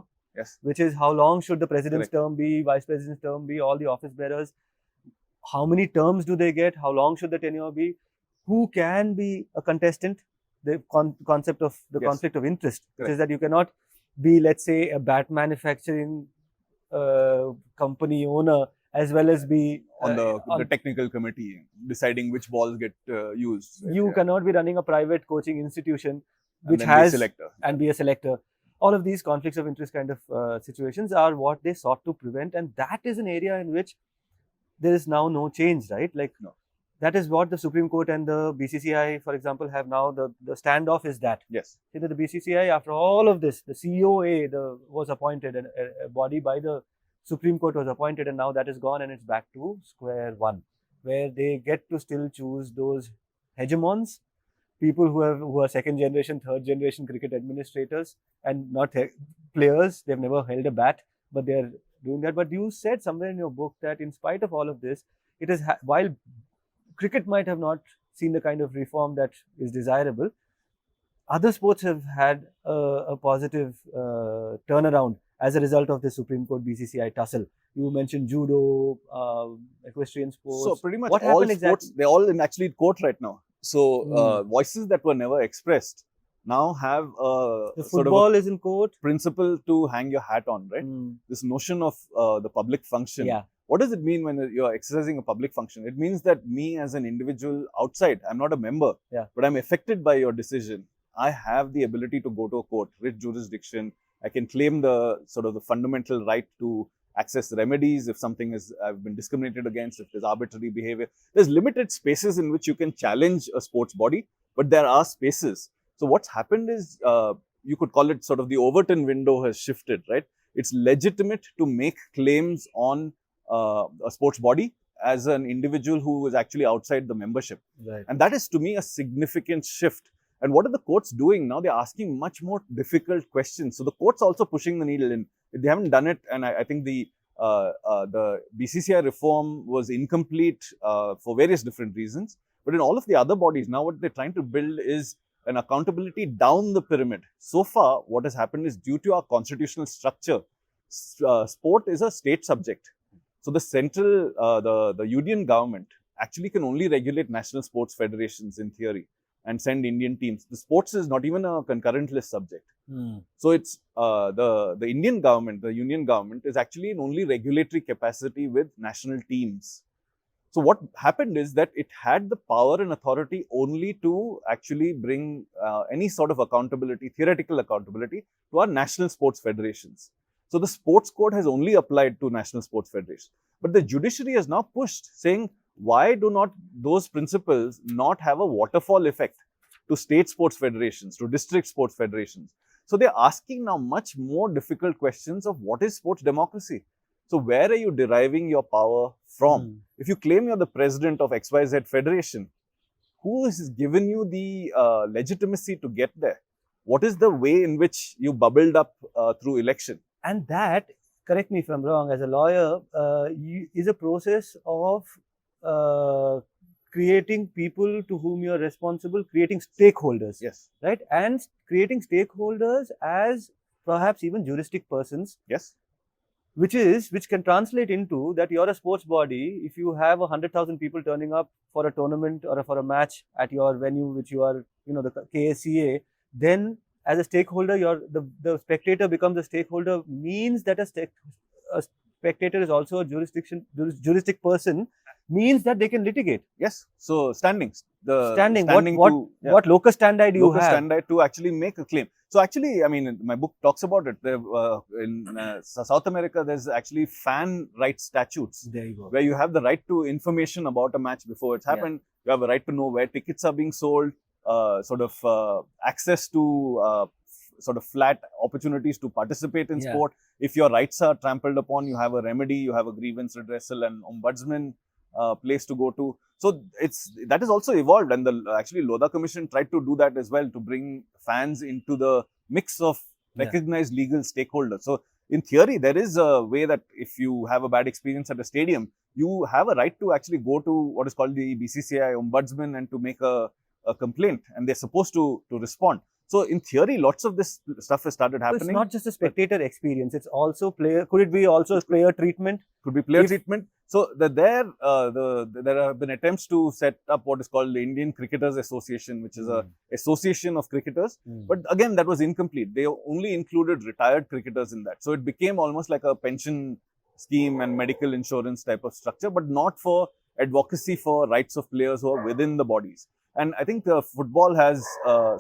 which is how long should the president's term be, vice president's term be, all the office bearers. How many terms do they get? How long should the tenure be? Who can be a contestant? The concept of the conflict of interest, which is that you cannot be, let's say, a bat manufacturing company owner as well as be
on the technical committee deciding which balls get used.
You cannot be running a private coaching institution which
and
be a selector. All of these conflicts of interest kind of situations are what they sought to prevent, and that is an area in which there is now no change, right? That is what the Supreme Court and the BCCI, for example, have now. The standoff is that.
Yes.
See that the BCCI, after all of this, the COA was appointed, and a body by the Supreme Court was appointed, and now that is gone, and it's back to square one, where they get to still choose those hegemons, people who are second generation, third generation cricket administrators, and not players. They've never held a bat, but they're doing that. But you said somewhere in your book that in spite of all of this, it is while cricket might have not seen the kind of reform that is desirable, other sports have had a positive turnaround as a result of the Supreme Court BCCI tussle. You mentioned judo, equestrian sports.
So pretty much
what
all
happened
sports,
exactly?
they're all in actually court right now. So voices that were never expressed now have
The
sort of
football is in court.
principle to hang your hat on, right? This notion of the public function.
Yeah.
What does it mean when you're exercising a public function? It means that me as an individual outside, I'm not a member,
Yeah.
but I'm affected by your decision. I have the ability to go to a court, writ jurisdiction. I can claim the sort of the fundamental right to access remedies if something is I've been discriminated against, if there's arbitrary behavior. There's limited spaces in which you can challenge a sports body, but there are spaces. So what's happened is you could call it sort of the Overton window has shifted, right? It's legitimate to make claims on a sports body as an individual who is actually outside the membership.
Right.
And that is to me a significant shift. And what are the courts doing now? They're asking much more difficult questions. So the courts also pushing the needle in. They haven't done it, and I think the BCCI reform was incomplete for various different reasons. But in all of the other bodies, now what they're trying to build is an accountability down the pyramid. So far, what has happened is due to our constitutional structure, sport is a state subject. So the central, the union government actually can only regulate national sports federations in theory and send Indian teams. The sports is not even a concurrent list subject. So it's the Indian government, the union government is actually in only regulatory capacity with national teams. So what happened is that it had the power and authority only to actually bring any sort of accountability, theoretical accountability to our national sports federations. So the sports code has only applied to national sports federations. But the judiciary has now pushed saying, why do not those principles not have a waterfall effect to state sports federations, to district sports federations? So they're asking now much more difficult questions of what is sports democracy? So where are you deriving your power from? If you claim you're the president of XYZ federation, who has given you the legitimacy to get there? What is the way in which you bubbled up through election?
And that, correct me if I'm wrong, as a lawyer, is a process of creating people to whom you're responsible, creating stakeholders.
Yes.
Right? And creating stakeholders as perhaps even juristic persons.
Yes.
Which can translate into that you're a sports body. If you have 100,000 people turning up for a tournament or for a match at your venue, which you are, the KSCA, then as a stakeholder, the spectator becomes a stakeholder, means that a spectator is also a juristic person, means that they can litigate.
Yes. So standings.
What locus standi do you
locus
have?
Standi to actually make a claim. So actually, I mean, my book talks about it. In South America, there's actually fan rights statutes.
There you go.
Where you have the right to information about a match before it's happened. You have a right to know where tickets are being sold, access to sort of flat opportunities to participate in sport. If your rights are trampled upon, you have a remedy, you have a grievance redressal and ombudsman place to go to. So that is also evolved, and the actually Lodha Commission tried to do that as well, to bring fans into the mix of recognized legal stakeholders. So in theory, there is a way that if you have a bad experience at a stadium, you have a right to actually go to what is called the BCCI ombudsman and to make a complaint, and they're supposed to respond. So in theory, lots of this stuff has started happening.
So it's not just a spectator experience; it's also player. Could it be also player treatment?
Could be player treatment. So there have been attempts to set up what is called the Indian Cricketers Association, which is a association of cricketers. But again, that was incomplete. They only included retired cricketers in that. So it became almost like a pension scheme and medical insurance type of structure, but not for advocacy for rights of players who are within the bodies. And I think football has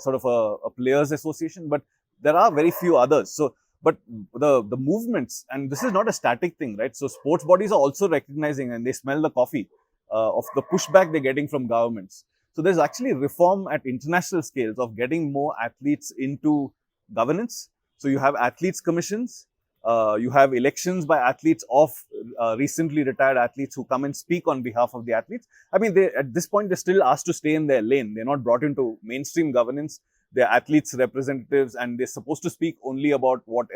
sort of a players association, but there are very few others. So, but the movements, and this is not a static thing, right? So sports bodies are also recognizing, and they smell the coffee of the pushback they're getting from governments. So there's actually reform at international scales of getting more athletes into governance. So you have athletes commissions. You have elections by athletes of recently retired athletes who come and speak on behalf of the athletes. I mean, at this point, they're still asked to stay in their lane. They're not brought into mainstream governance. They're athletes' representatives, and they're supposed to speak only about what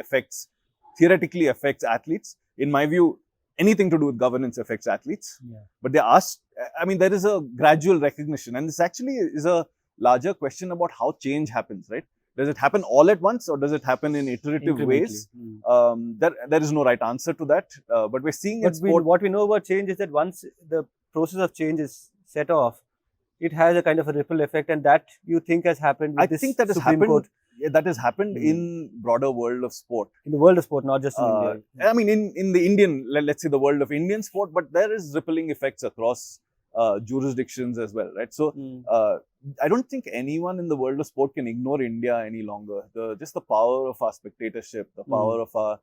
theoretically affects athletes. in my view, anything to do with governance affects athletes.
Yeah.
But they asked, I mean, there is a gradual recognition, and this actually is a larger question about how change happens, right? Does it happen all at once, or does it happen in iterative ways? There is no right answer to that, but we're seeing in sport.
What we know about change is that once the process of change is set off, it has a kind of a ripple effect, and that you think has happened with
I
this
think that has
Supreme
happened.
Court.
Yeah, that has happened in broader world of sport.
In the world of sport, not just in India.
I mean, in the Indian, let's say the world of Indian sport, but there is rippling effects across jurisdictions as well, right? So I don't think anyone in the world of sport can ignore India any longer. Just the power of our spectatorship, the power of our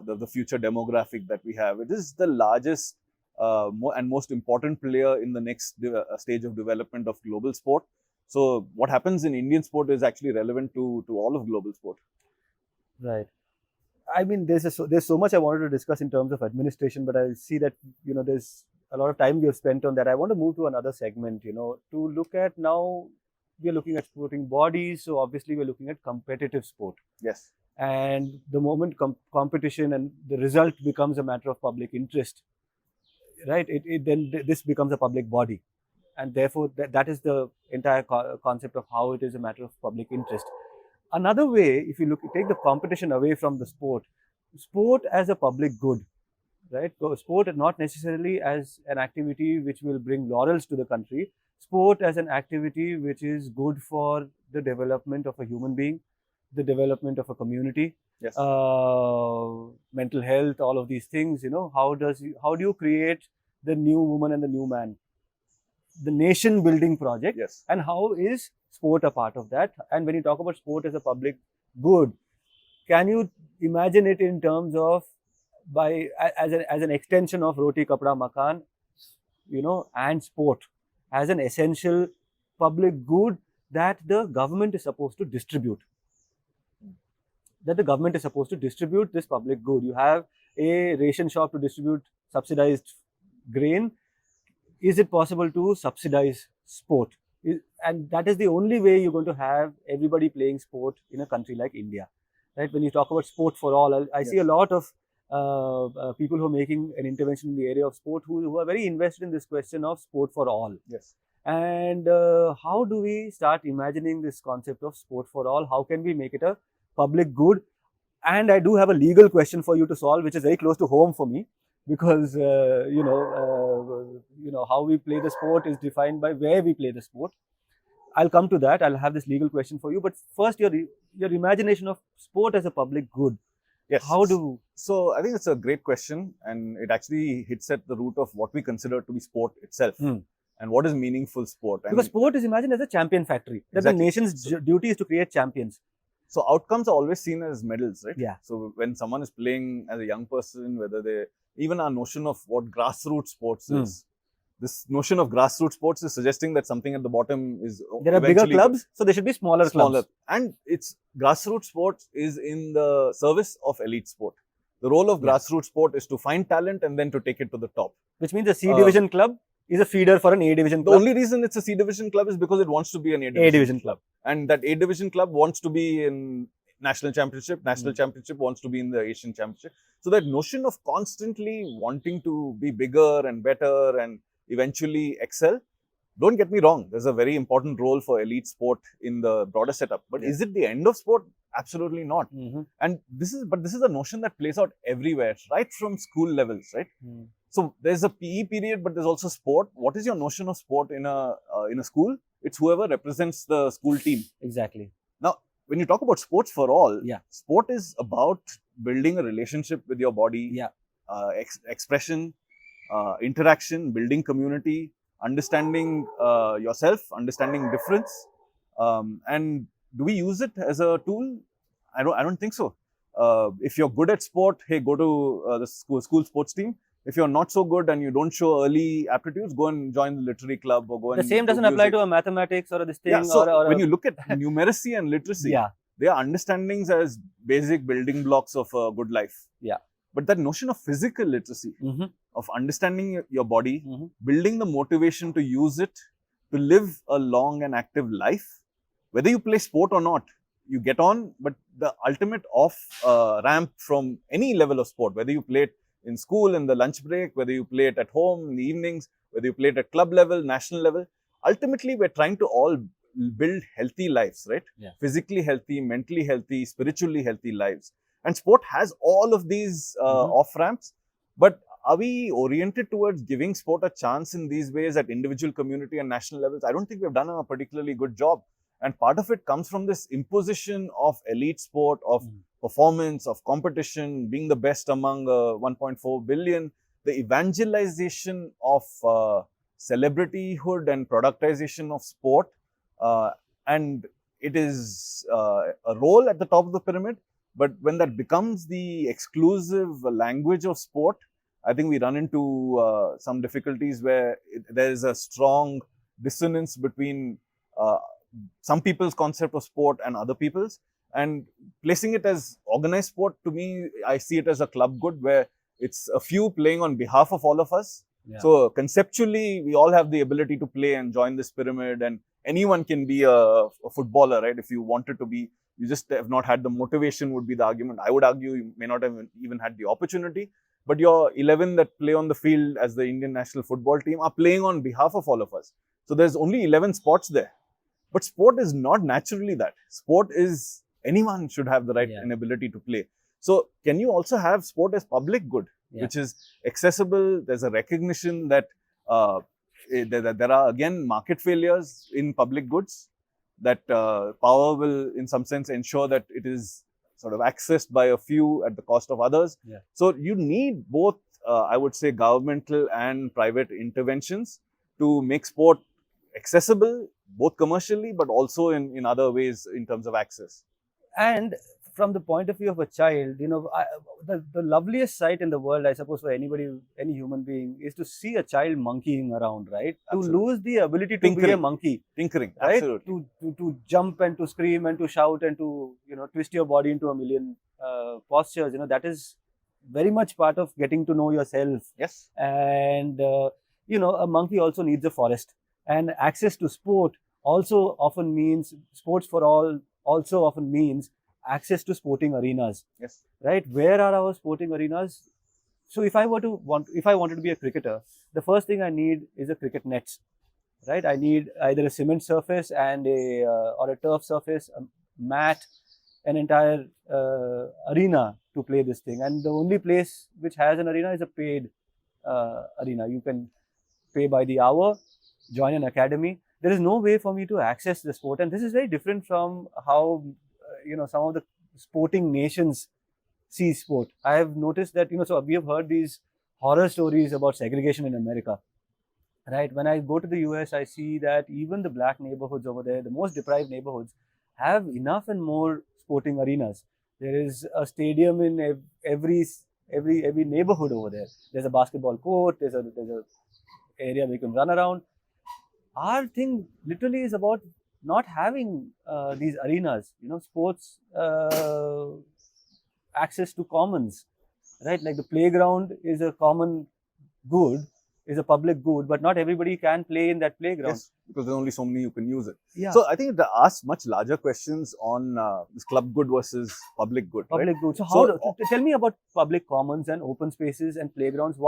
the future demographic that we have. It is the largest and most important player in the next stage of development of global sport. So what happens in Indian sport is actually relevant to all of global sport.
Right. I mean, there's so much I wanted to discuss in terms of administration, but I see that, you know, there's a lot of time we have spent on that. I want to move to another segment, you know, to look at now, we are looking at sporting bodies. So obviously we're looking at competitive sport.
Yes.
And the moment competition and the result becomes a matter of public interest, right? Then this becomes a public body. And therefore, that is the entire concept of how it is a matter of public interest. Another way, if you take the competition away from the sport as a public good, right? Sport not necessarily as an activity which will bring laurels to the country. Sport as an activity which is good for the development of a human being, the development of a community,
yes.
Mental health, all of these things. You know, how do you create the new woman and the new man? The nation building project,
yes.
And how is sport a part of that? And when you talk about sport as a public good, can you imagine it in terms of as an extension of roti kapda makan, you know, and sport as an essential public good that the government is supposed to distribute? That the government is supposed to distribute this public good. You have a ration shop to distribute subsidized grain. Is it possible to subsidize sport? And that is the only way you're going to have everybody playing sport in a country like India, right? When you talk about sport for all, I see a lot of people who are making an intervention in the area of sport who are very invested in this question of sport for all.
Yes.
And how do we start imagining this concept of sport for all? How can we make it a public good? And I do have a legal question for you to solve, which is very close to home for me. Because you know how we play the sport is defined by where we play the sport. I'll come to that. I'll have this legal question for you. But first, your imagination of sport as a public good.
Yes. So I think it's a great question, and it actually hits at the root of what we consider to be sport itself, and what is meaningful sport.
Because sport is imagined as a champion factory. That the nation's duty is to create champions.
So outcomes are always seen as medals, right?
Yeah.
So when someone is playing as a young person, even our notion of what grassroots sports is, this notion of grassroots sports is suggesting that something at the bottom is
there are bigger clubs, so there should be smaller clubs.
And it's grassroots sports is in the service of elite sport. The role of grassroots sport is to find talent and then to take it to the top.
Which means a C division club is a feeder for an A division club.
The only reason it's a C division club is because it wants to be an A division club. And that A division club wants to be in national championship. National championship wants to be in the Asian championship. So that notion of constantly wanting to be bigger and better and eventually excel, don't get me wrong, there's a very important role for elite sport in the broader setup. But is it the end of sport? Absolutely not. And this is a notion that plays out everywhere, right from school levels, right? So there's a PE period, but there's also sport. What is your notion of sport in a school? It's whoever represents the school team.
Exactly.
Now, when you talk about sports for all, sport is about building a relationship with your body, expression, interaction, building community, understanding yourself, understanding difference. And do we use it as a tool? I don't think so. If you're good at sport, hey, go to the school sports team. If you're not so good and you don't show early aptitudes, go and join the literary club or go and
the same doesn't apply to a mathematics or this thing.
Yeah, so when you look at numeracy and literacy, they are understandings as basic building blocks of a good life.
Yeah.
But that notion of physical literacy, of understanding your body, building the motivation to use it, to live a long and active life, whether you play sport or not, you get on, but the ultimate off ramp from any level of sport, whether you play it in school in the lunch break, whether you play it at home in the evenings, whether you play it at club level, national level, ultimately we're trying to all build healthy lives, right?
Yeah.
Physically healthy, mentally healthy, spiritually healthy lives. And sport has all of these off ramps, but are we oriented towards giving sport a chance in these ways at individual, community and national levels? I don't think we've done a particularly good job. And part of it comes from this imposition of elite sport, of performance, of competition, being the best among 1.4 billion, the evangelization of celebrityhood and productization of sport. And it is a role at the top of the pyramid. But when that becomes the exclusive language of sport, I think we run into some difficulties where there is a strong dissonance between some people's concept of sport and other people's. And placing it as organized sport, to me, I see it as a club good where it's a few playing on behalf of all of us.
Yeah.
So conceptually, we all have the ability to play and join this pyramid, and anyone can be a footballer, right? If you wanted to be, you just have not had the motivation, would be the argument. I would argue you may not have even had the opportunity. But your 11 that play on the field as the Indian national football team are playing on behalf of all of us. So there's only 11 spots there. But sport is not naturally that. Sport is, anyone should have the right and ability to play. So can you also have sport as public good, which is accessible? There's a recognition that there are, again, market failures in public goods, that power will, in some sense, ensure that it is sort of accessed by a few at the cost of others.
Yeah.
So you need both, I would say, governmental and private interventions to make sport accessible, both commercially, but also in other ways in terms of access.
And from the point of view of a child, the loveliest sight in the world, I suppose, for anybody, any human being, is to see a child monkeying around, right?
Absolutely.
To lose the ability to be a monkey.
Tinkering,
right?
absolutely.
To jump and to scream and to shout and to, twist your body into a million postures, that is very much part of getting to know yourself.
Yes.
And, a monkey also needs a forest. And access to sport also often means, sports for all also often means access to sporting arenas.
Yes.
Right? Where are our sporting arenas? So if I wanted to be a cricketer, the first thing I need is a cricket nets. Right? I need either a cement surface and or a turf surface, a mat, an entire arena to play this thing. And the only place which has an arena is a paid arena. You can pay by the hour, join an academy. There is no way for me to access the sport, and this is very different from how some of the sporting nations see sport. I have noticed that so we have heard these horror stories about segregation in America. Right? When I go to the US, I see that even the black neighborhoods over there, the most deprived neighborhoods, have enough and more sporting arenas. There is a stadium in every neighborhood over there. There's a basketball court. There's a area where you can run around. Our thing literally is about not having these arenas. Sports access to commons, right? Like the playground is a common good, is a public good, but not everybody can play in that playground.
Yes, because there's only so many you can use it.
Yeah.
So I think it asks much larger questions on this club good versus public good.
Public
right?
good. So tell me about public commons and open spaces and playgrounds.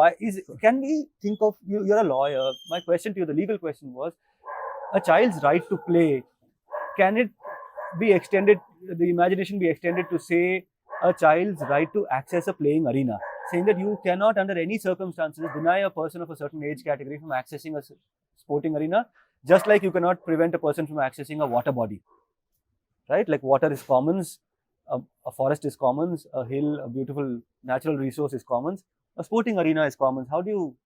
Can we think of, you're a lawyer. My question to you, the legal question was, a child's right to play, can it be extended, the imagination be extended to say a child's right to access a playing arena, saying that you cannot under any circumstances deny a person of a certain age category from accessing a sporting arena, just like you cannot prevent a person from accessing a water body, right? Like water is commons, a forest is commons, a hill, a beautiful natural resource is commons, a sporting arena is commons. How do you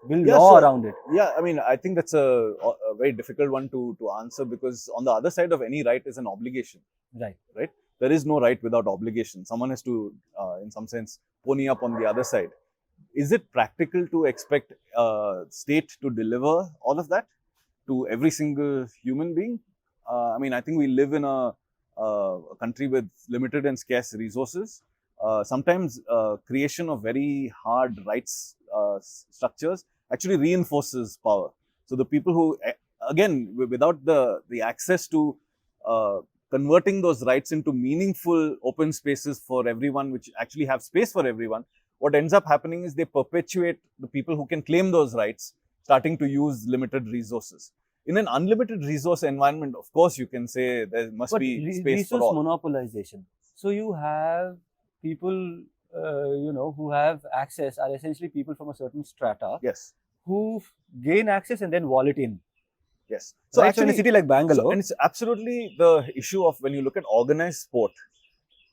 build law around it?
Yeah, I mean, I think that's a very difficult one to answer, because on the other side of any right is an obligation.
Right.
There is no right without obligation. Someone has to, in some sense, pony up on the other side. Is it practical to expect state to deliver all of that to every single human being? I mean, I think we live in a country with limited and scarce resources. Sometimes creation of very hard rights structures actually reinforces power. So the people who, again, without the access to converting those rights into meaningful open spaces for everyone, which actually have space for everyone, what ends up happening is they perpetuate the people who can claim those rights, starting to use limited resources. In an unlimited resource environment, of course, you can say there must
But
be space for
resource
all.
monopolization. So you have people, who have access are essentially people from a certain strata
Yes,
who gain access and then wall it in.
yes.
So right? So in a city like Bangalore,
and it's absolutely the issue of when you look at organized sport,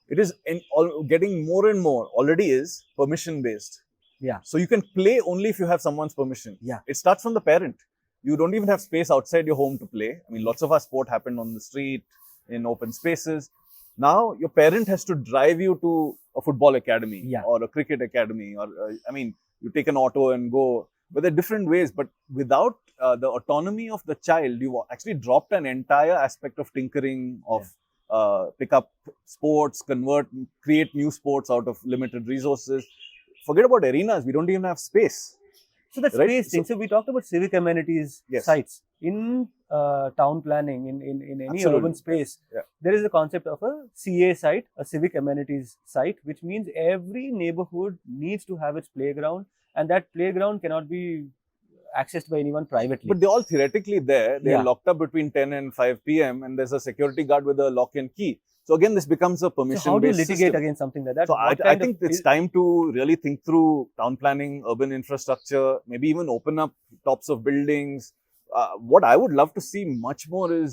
it is getting more and more, already is permission based.
Yeah.
So you can play only if you have someone's permission.
Yeah.
It starts from the parent. You don't even have space outside your home to play. I mean, lots of our sport happened on the street, in open spaces. Now your parent has to drive you to a football academy
Yeah.
or a cricket academy, or you take an auto and go. But there are different ways. But without the autonomy of the child, you actually dropped an entire aspect of tinkering, of pick up sports, create new sports out of limited resources. Forget about arenas. We don't even have space.
so that's
Right?
space thing. So we talked about civic amenities
Yes.
sites in town planning, in any
Absolutely.
urban space.
Yeah.
There is the concept of a CA site, a civic amenities site, which means every neighborhood needs to have its playground, and that playground cannot be accessed by anyone privately.
But they're all theoretically there. They're
Yeah.
locked up between 10 and 5 p.m. and there's a security guard with a lock and key. So again, this becomes a
so
permission-based
how do you litigate
system.
against something like that?
So
What
I
kind
think
of-
it's time to really think through town planning, urban infrastructure, maybe even open up tops of buildings. What I would love to see much more is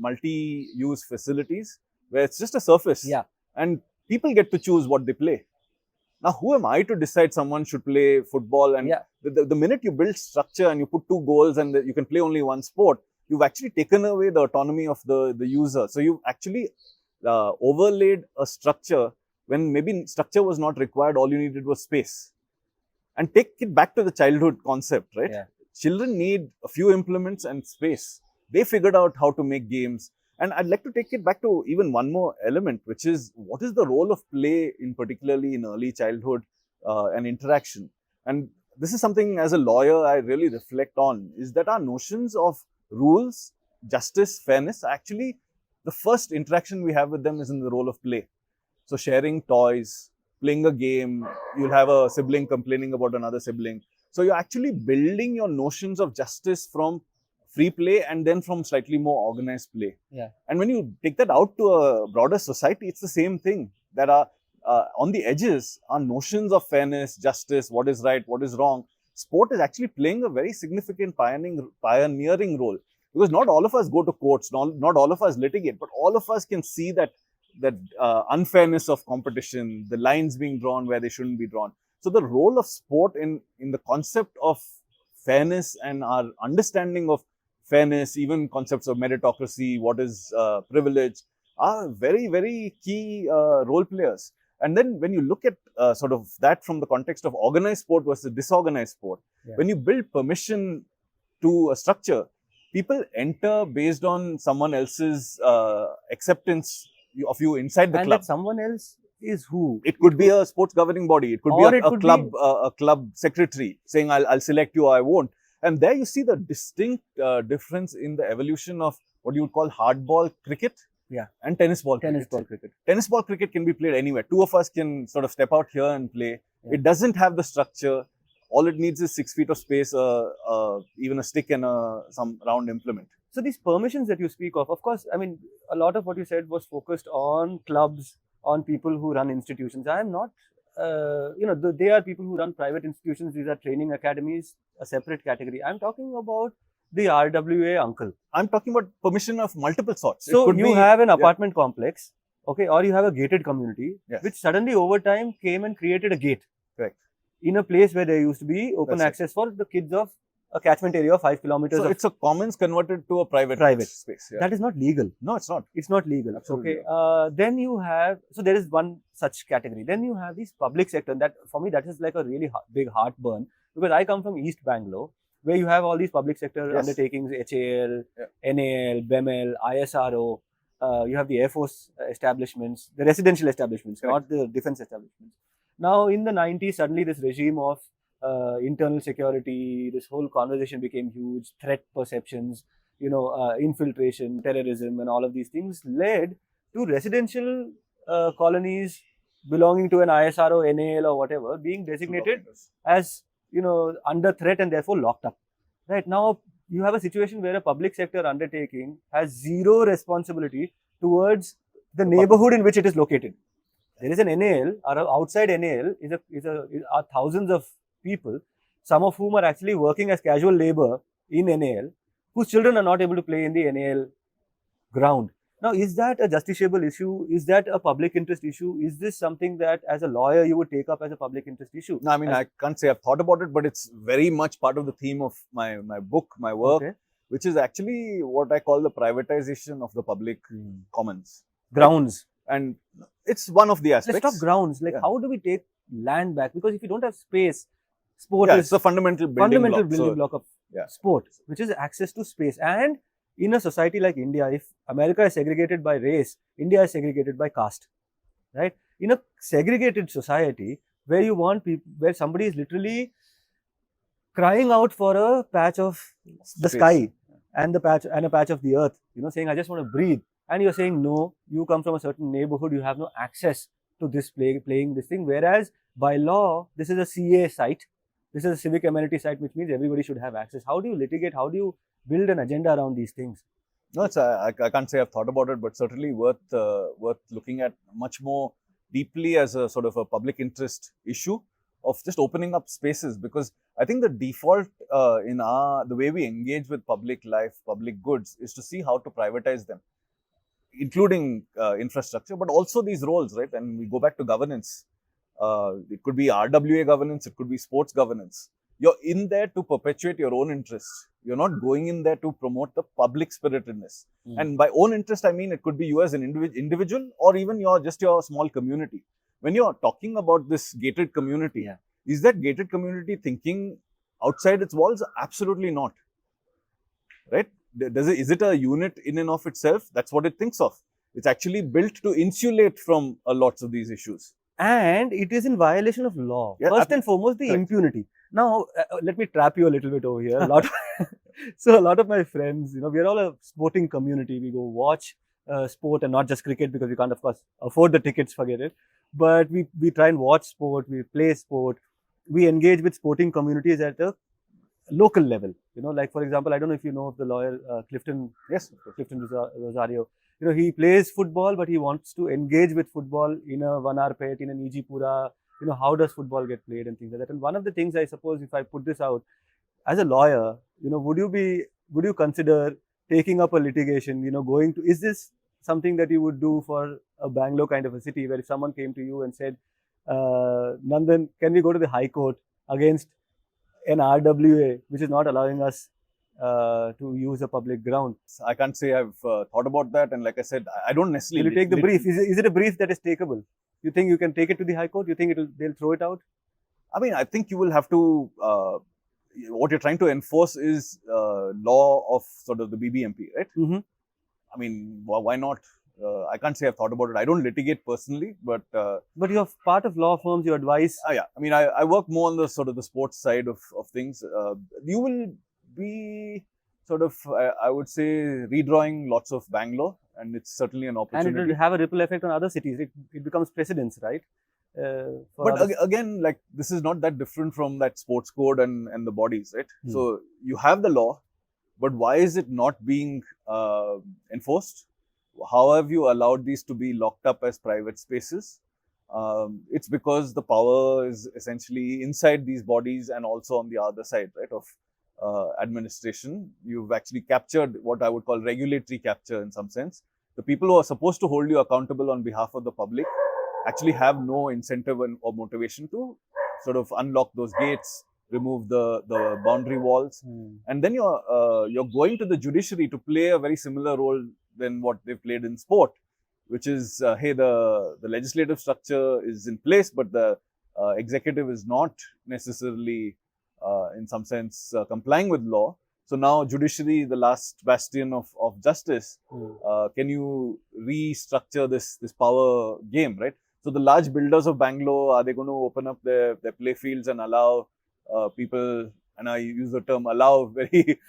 multi-use facilities where it's just a surface.
Yeah.
And people get to choose what they play. Now, who am I to decide someone should play football? And
Yeah.
the minute you build structure and you put 2 goals and you can play only one sport, you've actually taken away the autonomy of the user. So you've actually overlaid a structure when maybe structure was not required. All you needed was space. And take it back to the childhood concept, right?
Yeah.
Children need a few implements and space. They figured out how to make games. And I'd like to take it back to even one more element, which is what is the role of play, in particularly in early childhood and interaction. And this is something as a lawyer I really reflect on, is that our notions of rules, justice, fairness, actually the first interaction we have with them is in the role of play. So sharing toys, playing a game, you'll have a sibling complaining about another sibling. So you're actually building your notions of justice from free play and then from slightly more organized play.
Yeah.
And when you take that out to a broader society, it's the same thing. That are on the edges, our notions of fairness, justice, what is right, what is wrong. Sport is actually playing a very significant pioneering role. Because not all of us go to courts, not all of us litigate, but all of us can see that unfairness of competition, the lines being drawn where they shouldn't be drawn. So the role of sport in the concept of fairness and our understanding of fairness, even concepts of meritocracy, what is privilege, are very, very key role players. And then when you look at sort of that from the context of organized sport versus disorganized sport, when you build permission to a structure, people enter based on someone else's acceptance of you inside the
and
club.
that someone else is who?
It could be a sports governing body. It could
Or
be
it
a
could
club, a club secretary saying, "I'll select you or I won't." And there you see the distinct difference in the evolution of what you would call hardball cricket, and tennis ball cricket. Tennis ball cricket can be played anywhere. 2 of us can sort of step out here and play.
Yeah.
It doesn't have the structure. All it needs is 6 feet of space, even a stick and some round implement.
So these permissions that you speak of course, I mean, a lot of what you said was focused on clubs, on people who run institutions. I am not, they are people who run private institutions. These are training academies, a separate category. I'm talking about the RWA uncle.
I'm talking about permission of multiple sorts.
So you have an
yeah.
apartment complex, okay, or you have a gated community,
Yes.
which suddenly over time came and created a gate.
Correct.
In a place where there used to be open
That's it.
access for the kids of a catchment area of 5 kilometers.
So it's a commons converted to a private space. Yeah.
That is not legal.
No, it's not.
It's not legal.
Absolutely.
Okay. Then you have, so there is one such category. Then you have these public sector. And that for me, that is like a really big heartburn, because I come from East Bangalore, where you have all these public sector
Yes.
undertakings, HAL,
Yeah.
NAL, BEML, ISRO. You have the Air Force establishments, the residential establishments,
Correct.
not the defense establishments. Now, in the 90s, suddenly this regime of internal security, this whole conversation became huge, threat perceptions. infiltration, terrorism, and all of these things led to residential colonies belonging to an ISRO, NAL, or whatever being designated as under threat and therefore locked up. Right now, you have a situation where a public sector undertaking has zero responsibility towards the neighborhood in which it is located. There is an NAL, or outside NAL are thousands of people, some of whom are actually working as casual labor in NAL, whose children are not able to play in the NAL ground. Now, is that a justiciable issue? Is that a public interest issue? Is this something that as a lawyer you would take up as a public interest issue?
No, I mean, I can't say I've thought about it, but it's very much part of the theme of my book, my work,
Okay.
which is actually what I call the privatization of the public commons.
Grounds.
And it's one of the aspects.
Let's talk grounds. Like,
Yeah.
how do we take land back? Because if you don't have space, sport
Yeah,
is
it's a fundamental building block.
of
yeah.
sport, which is access to space. And in a society like India, if America is segregated by race, India is segregated by caste, right? In a segregated society where you want people, where somebody is literally crying out for a patch of the
Space.
sky and a patch of the earth, saying, I just want to breathe. And you're saying, no, you come from a certain neighborhood, you have no access to this playing this thing. Whereas by law, this is a CA site. This is a civic amenity site, which means everybody should have access. How do you litigate? How do you build an agenda around these things?
No, it's I can't say I've thought about it, but certainly worth looking at much more deeply as a sort of a public interest issue of just opening up spaces. Because I think the default in the way we engage with public life, public goods, is to see how to privatize them, including infrastructure, but also these roles, right? And we go back to governance. It could be RWA governance, it could be sports governance. You're in there to perpetuate your own interests. You're not going in there to promote the public spiritedness. And by own interest, I mean it could be you as an individual, or even your small community. When you're talking about this gated community, is that gated community thinking outside its walls? Absolutely not. Right? Is it a unit in and of itself? That's what it thinks of. It's actually built to insulate from lots of these issues.
And it is in violation of law.
Yeah,
First and foremost, the
correct.
impunity. Now, let me trap you a little bit over here. A lot of my friends, we're all a sporting community. We go watch sport, and not just cricket, because we can't, of course, afford the tickets, forget it. But we try and watch sport, we play sport. We engage with sporting communities at a local level. Like, for example, I don't know if you know of the lawyer Clifton.
Yes.
Clifton Rosario. He plays football, but he wants to engage with football in a 1 hour pet, in an EG Pura. How does football get played and things like that. And one of the things, I suppose, if I put this out as a lawyer, would you consider taking up a litigation, is this something that you would do for a Bangalore kind of a city, where if someone came to you and said, Nandan, can we go to the High Court against an RWA, which is not allowing us to use a public ground?
I can't say I've thought about that. And like I said, I don't necessarily...
Will you take the brief? Is it a brief that is takeable? You think you can take it to the High Court? You think they'll throw it out?
I mean, I think you will have to... what you're trying to enforce is law of sort of the BBMP, right?
Mm-hmm.
I mean, why not? I can't say I've thought about it. I don't litigate personally, but...
But you're part of law firms, you advise...
yeah. I mean, I work more on the sort of the sports side of things. You will be sort of, I would say, redrawing lots of Bangalore, and it's certainly an opportunity.
And it will have a ripple effect on other cities. It becomes precedence, right?
But again, like, this is not that different from that sports code and the bodies, right? So you have the law, but why is it not being enforced? How have you allowed these to be locked up as private spaces? It's because the power is essentially inside these bodies and also on the other side, right, of administration. You've actually captured what I would call regulatory capture in some sense. The people who are supposed to hold you accountable on behalf of the public actually have no incentive or motivation to sort of unlock those gates, remove the boundary walls. And then you're going to the judiciary to play a very similar role than what they've played in sport, which is, hey, the legislative structure is in place, but the executive is not necessarily, in some sense, complying with law. So now judiciary, the last bastion of justice, can you restructure this power game, right? So the large builders of Bangalore, are they going to open up their play fields and allow people and I use the term allow very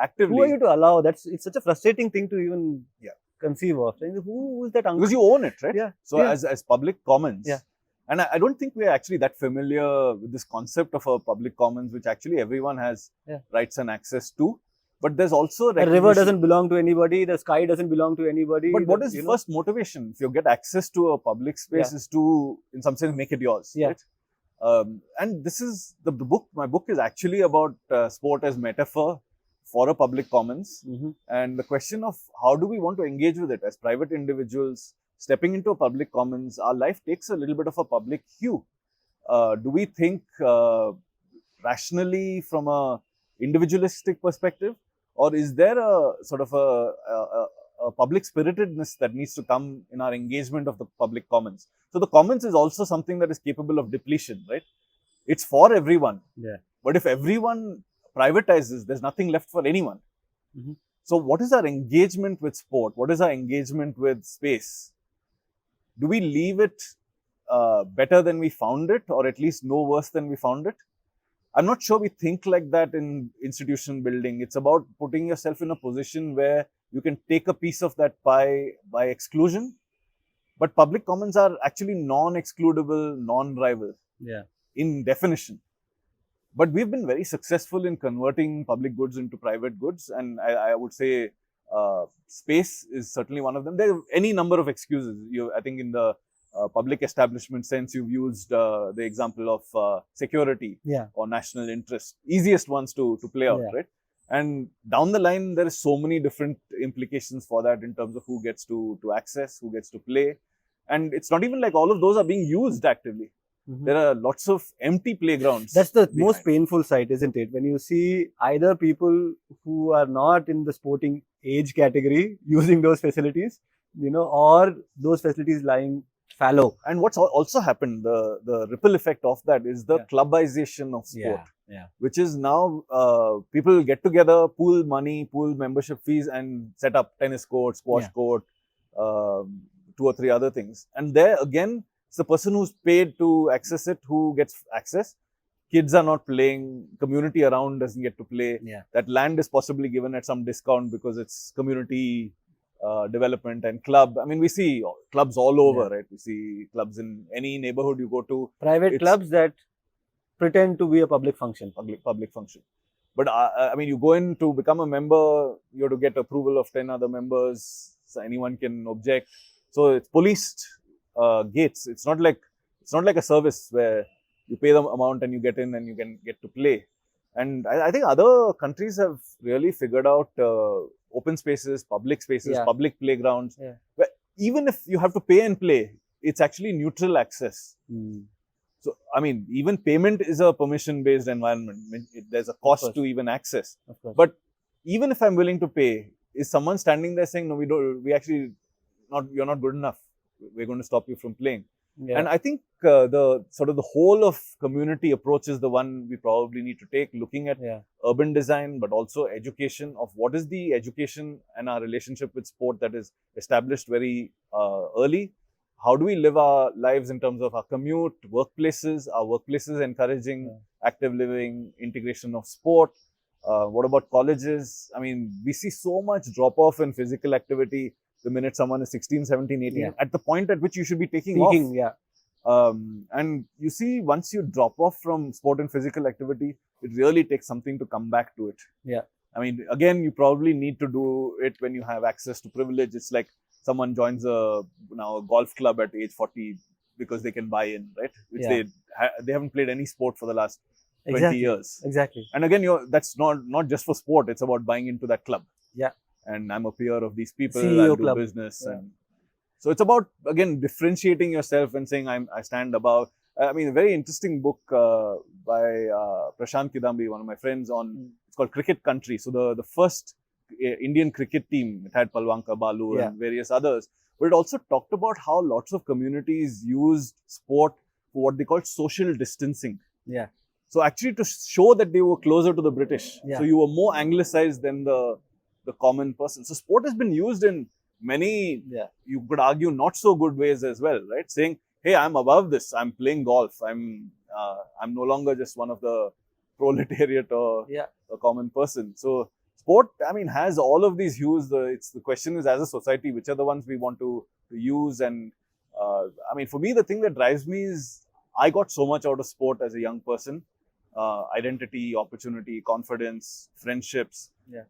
actively.
Who are you to allow? It's such a frustrating thing to even
Yeah.
conceive of. Who is that uncle?
Because you own it, right?
Yeah.
So
Yeah.
as public commons,
Yeah.
and I don't think we're actually that familiar with this concept of a public commons, which actually everyone has
Yeah.
rights and access to. But there's also
A river
recognition-
doesn't belong to anybody. The sky doesn't belong to anybody.
But what is first motivation? If you get access to a public space, is to, in some sense, make it yours.
Yeah.
Right? And this is the book. My book is actually about sport as metaphor for a public commons, and the question of how do we want to engage with it as private individuals stepping into a public commons. Our life takes a little bit of a public hue. Do we think rationally from a individualistic perspective, or is there a sort of a public spiritedness that needs to come in our engagement of the public commons? So the commons is also something that is capable of depletion, right? It's for everyone.
Yeah.
But if everyone privatizes, there's nothing left for anyone. So what is our engagement with sport? What is our engagement with space? Do we leave it better than we found it, or at least no worse than we found it? I'm not sure we think like that in institution building. It's about putting yourself in a position where you can take a piece of that pie by exclusion. But public commons are actually non-excludable, non-rival in definition. But we've been very successful in converting public goods into private goods. And I would say space is certainly one of them. There are any number of excuses. I think in the public establishment sense, you've used the example of security or national interest, easiest ones to play out, right? And down the line, there is so many different implications for that in terms of who gets to access, who gets to play. And it's not even like all of those are being used actively. There are lots of empty playgrounds.
That's the most painful sight, isn't it? When you see either people who are not in the sporting age category using those facilities, or those facilities lying fallow.
And what's also happened, the ripple effect of that is the clubization of sport, which is now people get together, pool money, pool membership fees, and set up tennis court, squash court, 2 or 3 other things. And there again, it's the person who's paid to access it who gets access. Kids are not playing, community around doesn't get to play. That land is possibly given at some discount because it's community development and club. I mean, we see clubs all over, right? We see clubs in any neighborhood you go to.
Private clubs that pretend to be a public function.
Public function. But I mean, you go in to become a member, you have to get approval of 10 other members. So anyone can object. So it's policed gates. It's not like a service where you pay the amount and you get in and you can get to play. And I think other countries have really figured out open spaces, public playgrounds. Where even if you have to pay and play, it's actually neutral access. So, I mean, even payment is a permission-based environment. There's a cost to even access. But even if I'm willing to pay, is someone standing there saying, no, you're not good enough. We're going to stop you from playing. And I think the whole of community approach is the one we probably need to take, looking at urban design, but also education of what is the education and our relationship with sport that is established very early. How do we live our lives in terms of our commute, workplaces encouraging active living, integration of sport? What about 'colleges? I mean, we see so much drop off in physical activity the minute someone is 16, 17, 18, at the point at which you should be taking off. And you see, once you drop off from sport and physical activity, it really takes something to come back to it. I mean, again, you probably need to do it when you have access to privilege. It's like someone joins a golf club at age 40 because they can buy in, right? Which they haven't played any sport for the last 20 years. And again, that's not just for sport. It's about buying into that club. And I'm a peer of these people.
CEO
I'll do
club.
business. And so it's about, again, differentiating yourself and saying I stand above. I mean, a very interesting book by Prashant Kidambi, one of my friends, it's called Cricket Country. So the first Indian cricket team, it had Palwanka, Balu and various others. But it also talked about how lots of communities used sport for what they called social distancing. So actually to show that they were closer to the British. So you were more anglicized than the common person. So sport has been used in many, you could argue, not so good ways as well, right? Saying, hey, I'm above this. I'm playing golf. I'm no longer just one of the proletariat or
Yeah.
a common person. So sport, I mean, has all of these hues. The question is, as a society, which are the ones we want to use? And I mean, for me, the thing that drives me is I got so much out of sport as a young person. Identity, opportunity, confidence, friendships.
Yeah.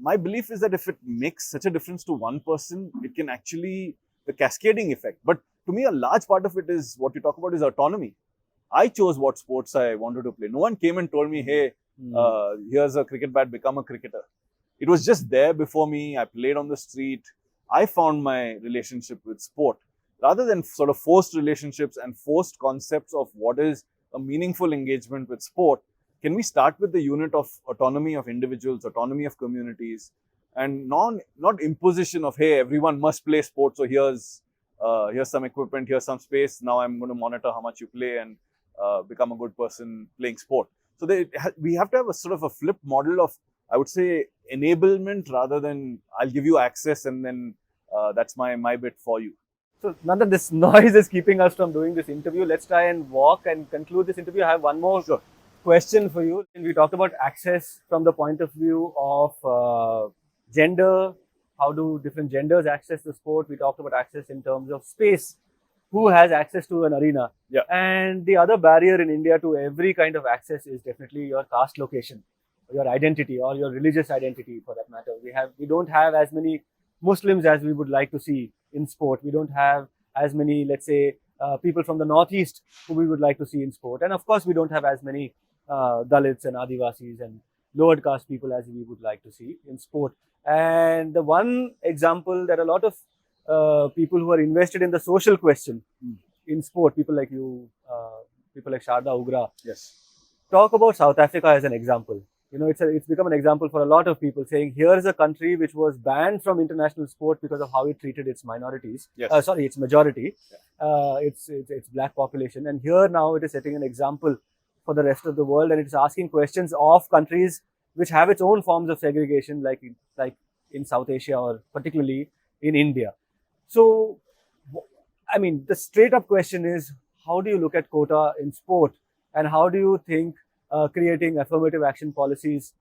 My belief is that if it makes such a difference to one person, it can actually, the cascading effect. But to me, a large part of it is what you talk about is autonomy. I chose what sports I wanted to play. No one came and told me, hey, here's a cricket bat, become a cricketer. It was just there before me. I played on the street. I found my relationship with sport. Rather than sort of forced relationships and forced concepts of what is a meaningful engagement with sport, can we start with the unit of autonomy of individuals, autonomy of communities, and not imposition of, hey, everyone must play sports, so here's some equipment, here's some space, now I'm going to monitor how much you play and become a good person playing sport. So we have to have a sort of a flip model of, I would say, enablement rather than I'll give you access and then that's my bit for you.
So Nandan, this noise is keeping us from doing this interview. Let's try and walk and conclude this interview. I have one more question for you. We talked about access from the point of view of gender. How do different genders access the sport? We talked about access in terms of space. Who has access to an arena?
Yeah.
And the other barrier in India to every kind of access is definitely your caste location, your identity, or your religious identity, for that matter. We don't have as many Muslims as we would like to see in sport. We don't have as many, let's say, people from the northeast who we would like to see in sport. And of course, we don't have as many Dalits and Adivasis and lower caste people as we would like to see in sport. And the one example that a lot of people who are invested in the social question in sport, people like you, people like Sharda Ugra,
Yes,
talk about South Africa as an example. You know, it's become an example for a lot of people, saying here is a country which was banned from international sport because of how it treated its minorities.
Yes.
Its majority, its black population, and here now it is setting an example for the rest of the world, and it is asking questions of countries which have its own forms of segregation, like in South Asia or particularly in India. So, I mean, the straight up question is, how do you look at quota in sport, and how do you think creating affirmative action policies,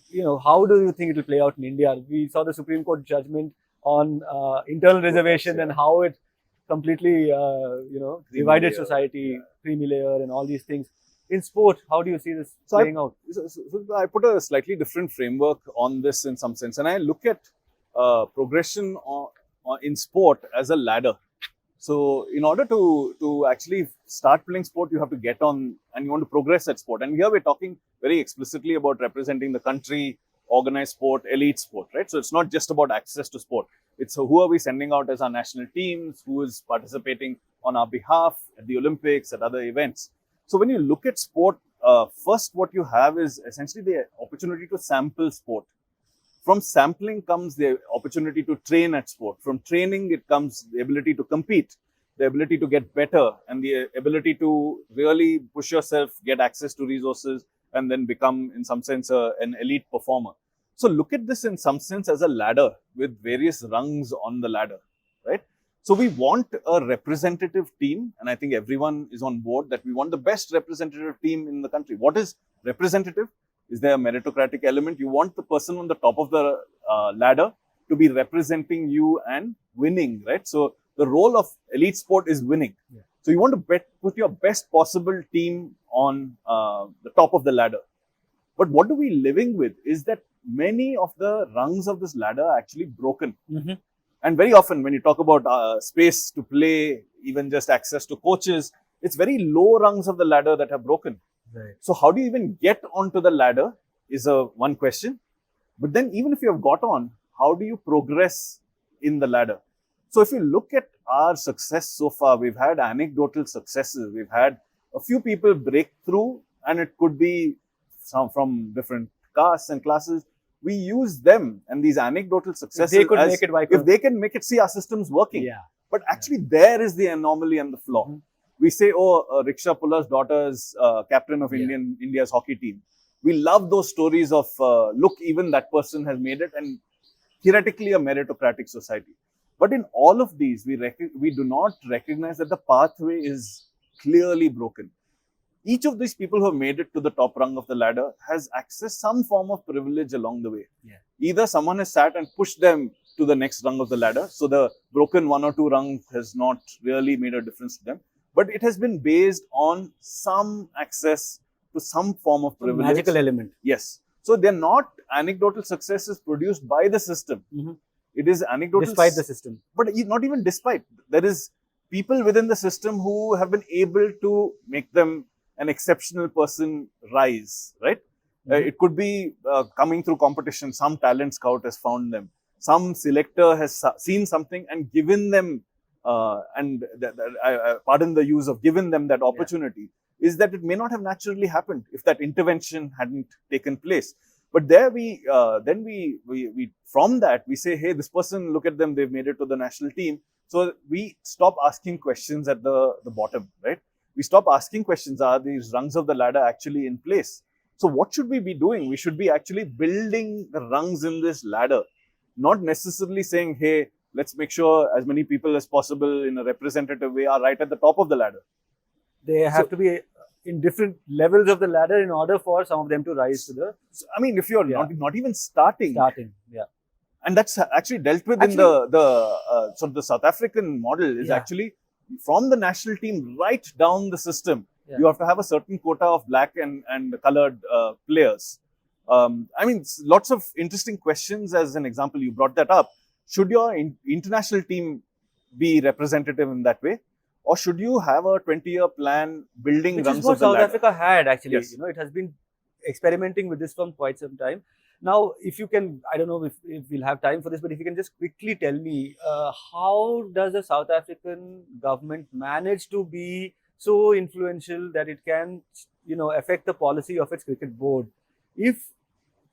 you know, how do you think it will play out in India? We saw the Supreme Court judgment on internal reservation and how it completely, divided society, creamy layer and all these things. In sport, how do you see this playing out?
So I put a slightly different framework on this in some sense, and I look at progression in sport as a ladder. So in order to actually start playing sport, you have to get on and you want to progress at sport. And here we're talking very explicitly about representing the country, organized sport, elite sport, right? So it's not just about access to sport. It's who are we sending out as our national teams, who is participating on our behalf at the Olympics, at other events. So when you look at sport, first what you have is essentially the opportunity to sample sport. From sampling comes the opportunity to train at sport. From training, it comes the ability to compete, the ability to get better, and the ability to really push yourself, get access to resources, and then become, in some sense, an elite performer. So look at this in some sense as a ladder with various rungs on the ladder, right? So we want a representative team, and I think everyone is on board that we want the best representative team in the country. What is representative? Is there a meritocratic element? You want the person on the top of the ladder to be representing you and winning, right? So the role of elite sport is winning. Yeah. So you want to put your best possible team on the top of the ladder. But what are we living with is that many of the rungs of this ladder are actually broken. Mm-hmm. And very often when you talk about space to play, even just access to coaches, it's very low rungs of the ladder that are broken. Right. So how do you even get onto the ladder is one question. But then even if you have got on, how do you progress in the ladder? So if you look at our success so far, we've had anecdotal successes. We've had a few people break through, and it could be some from different castes and classes. We use them and these anecdotal successes.
If they could make it, why
if they can make it, see our system's working.
Yeah.
But actually there is the anomaly and the flaw. Mm-hmm. We say, Riksha Pullar's daughter is captain of India's hockey team. We love those stories of, look, even that person has made it, and theoretically a meritocratic society. But in all of these, we do not recognize that the pathway is clearly broken. each of these people who have made it to the top rung of the ladder has accessed some form of privilege along the way.
Yeah.
Either someone has sat and pushed them to the next rung of the ladder, so the broken 1 or 2 rungs has not really made a difference to them, but it has been based on some access to some form of privilege.
Magical element.
Yes. So they're not anecdotal successes produced by the system.
Mhm.
It is anecdotal.
Despite the system.
But not even despite. There is people within the system who have been able to make them an exceptional person rise, right? It could be coming through competition. Some talent scout has found them. Some selector has seen something and given them, pardon the use of given them that opportunity, is that it may not have naturally happened if that intervention hadn't taken place. But there we from that we say, hey, this person, look at them, they've made it to the national team. So we stop asking questions at the bottom, right? We stop asking questions, are these rungs of the ladder actually in place? So what should we be doing? We should be actually building the rungs in this ladder, not necessarily saying, hey, let's make sure as many people as possible in a representative way are right at the top of the ladder.
They have to be in different levels of the ladder in order for some of them to rise to the...
I mean, if you're not even starting.
Yeah.
And that's actually dealt with in the sort of the South African model is actually from the national team right down the system. Yeah. You have to have a certain quota of black and colored players. I mean, lots of interesting questions. As an example, you brought that up. Should your international team be representative in that way? Or should you have a 20-year plan building
Which
rungs
is what
of the
South
ladder?
Africa had actually.
Yes.
You know, it has been experimenting with this for quite some time. Now, if you can, I don't know if we'll have time for this, but if you can just quickly tell me, how does the South African government manage to be so influential that it can, you know, affect the policy of its cricket board? If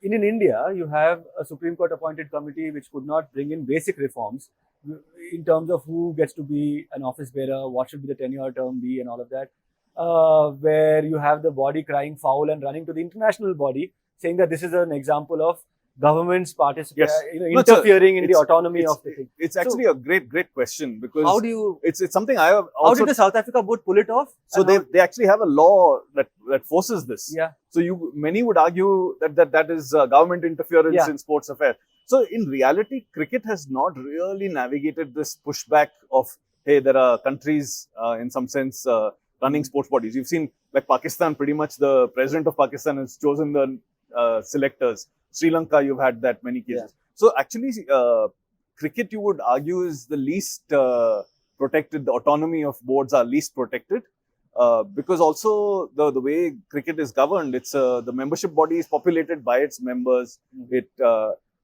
in India, you have a Supreme Court appointed committee which could not bring in basic reforms in terms of who gets to be an office bearer, what should be the tenure term be, and all of that, where you have the body crying foul and running to the international body, saying that this is an example of government's interfering in the autonomy of the thing.
It's actually a great question, because
how do you?
It's something I have also.
How did the South Africa board pull it off?
So they actually have a law that forces this.
Yeah.
So many would argue that is government interference in sports affairs. So in reality, cricket has not really navigated this pushback of, hey, there are countries in some sense running sports bodies. You've seen like Pakistan, pretty much the president of Pakistan has chosen the selectors. Sri Lanka, you've had that many cases. Yeah. So actually, cricket, you would argue, is the least protected. The autonomy of boards are least protected. Because also the way cricket is governed, it's the membership body is populated by its members.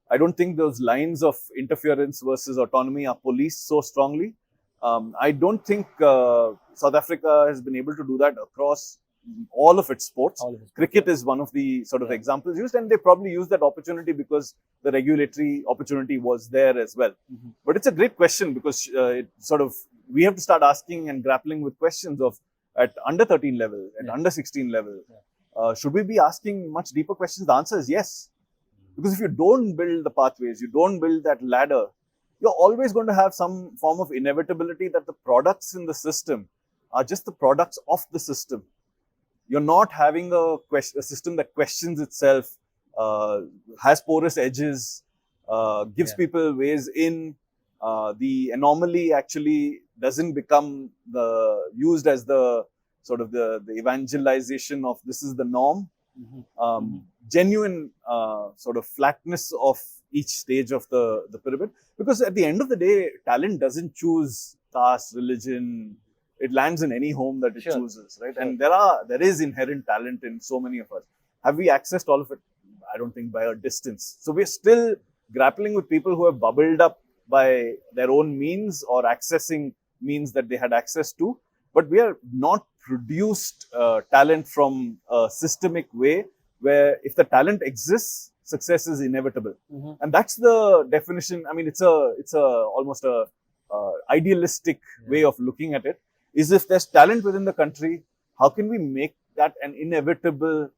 I don't think those lines of interference versus autonomy are policed so strongly. I don't think South Africa has been able to do that across all of its sports. Cricket is one of the sort of examples used, and they probably used that opportunity because the regulatory opportunity was there as well. But it's a great question, because we have to start asking and grappling with questions of at under 13 level, at under 16 level. Should we be asking much deeper questions? The answer is yes. Because if you don't build the pathways, you don't build that ladder, you're always going to have some form of inevitability that the products in the system are just the products of the system. You're not having a system that questions itself, has porous edges, gives people ways in. The anomaly actually doesn't become used as the sort of the evangelization of this is the norm. Genuine sort of flatness of each stage of the pyramid, because at the end of the day, talent doesn't choose caste, religion. It lands in any home that it chooses, right? And there is inherent talent in so many of us. Have we accessed all of it? I don't think, by a distance. So we're still grappling with people who have bubbled up by their own means or accessing means that they had access to, but we are not produced talent from a systemic way where if the talent exists, success is inevitable. And that's the definition. I mean, it's almost a idealistic way of looking at it. Is if there's talent within the country, how can we make that an inevitable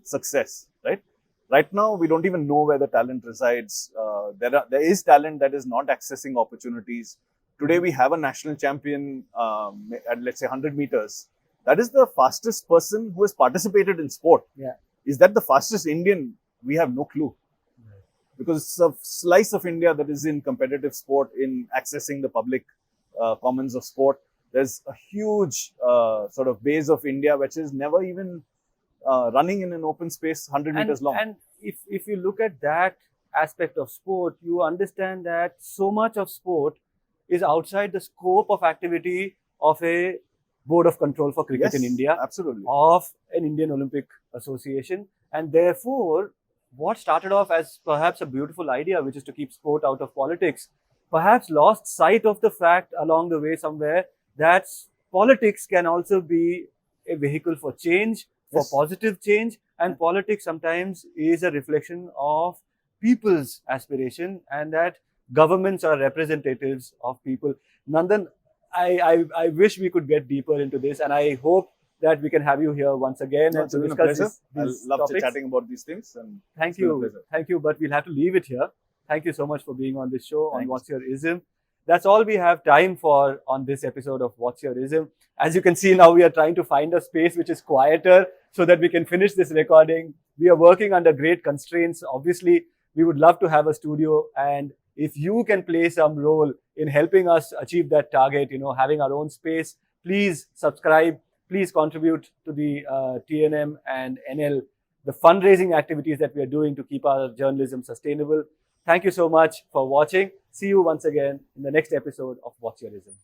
success, right? Right now, we don't even know where the talent resides. There is talent that is not accessing opportunities. Today, we have a national champion at, let's say, 100 meters. that is the fastest person who has participated in sport.
Yeah.
Is that the fastest Indian? We have no clue. Because it's a slice of India that is in competitive sport, in accessing the public commons of sport. There's a huge sort of base of India which is never even running in an open space 100 meters long.
And if you look at that aspect of sport, you understand that so much of sport is outside the scope of activity of a board of control for cricket in India,
absolutely,
of an Indian Olympic Association, and therefore what started off as perhaps a beautiful idea, which is to keep sport out of politics, perhaps lost sight of the fact along the way somewhere that politics can also be a vehicle for change, for positive change, and politics sometimes is a reflection of people's aspiration, and that governments are representatives of people. Nandan, I wish we could get deeper into this, and I hope that we can have you here once again and
it's
to
been a
discuss
pleasure.
these
I love
topics.
chatting about these things. And
Thank you, but we'll have to leave it here. Thank you so much for being on this show on
Thanks.
What's Your Ism. That's all we have time for on this episode of What's Your Ism. As you can see now, we are trying to find a space which is quieter so that we can finish this recording. We are working under great constraints. Obviously, we would love to have a studio, and if you can play some role in helping us achieve that target, having our own space, please subscribe. Please contribute to the TNM and NL, the fundraising activities that we are doing to keep our journalism sustainable. Thank you so much for watching. See you once again in the next episode of What's Your Ism.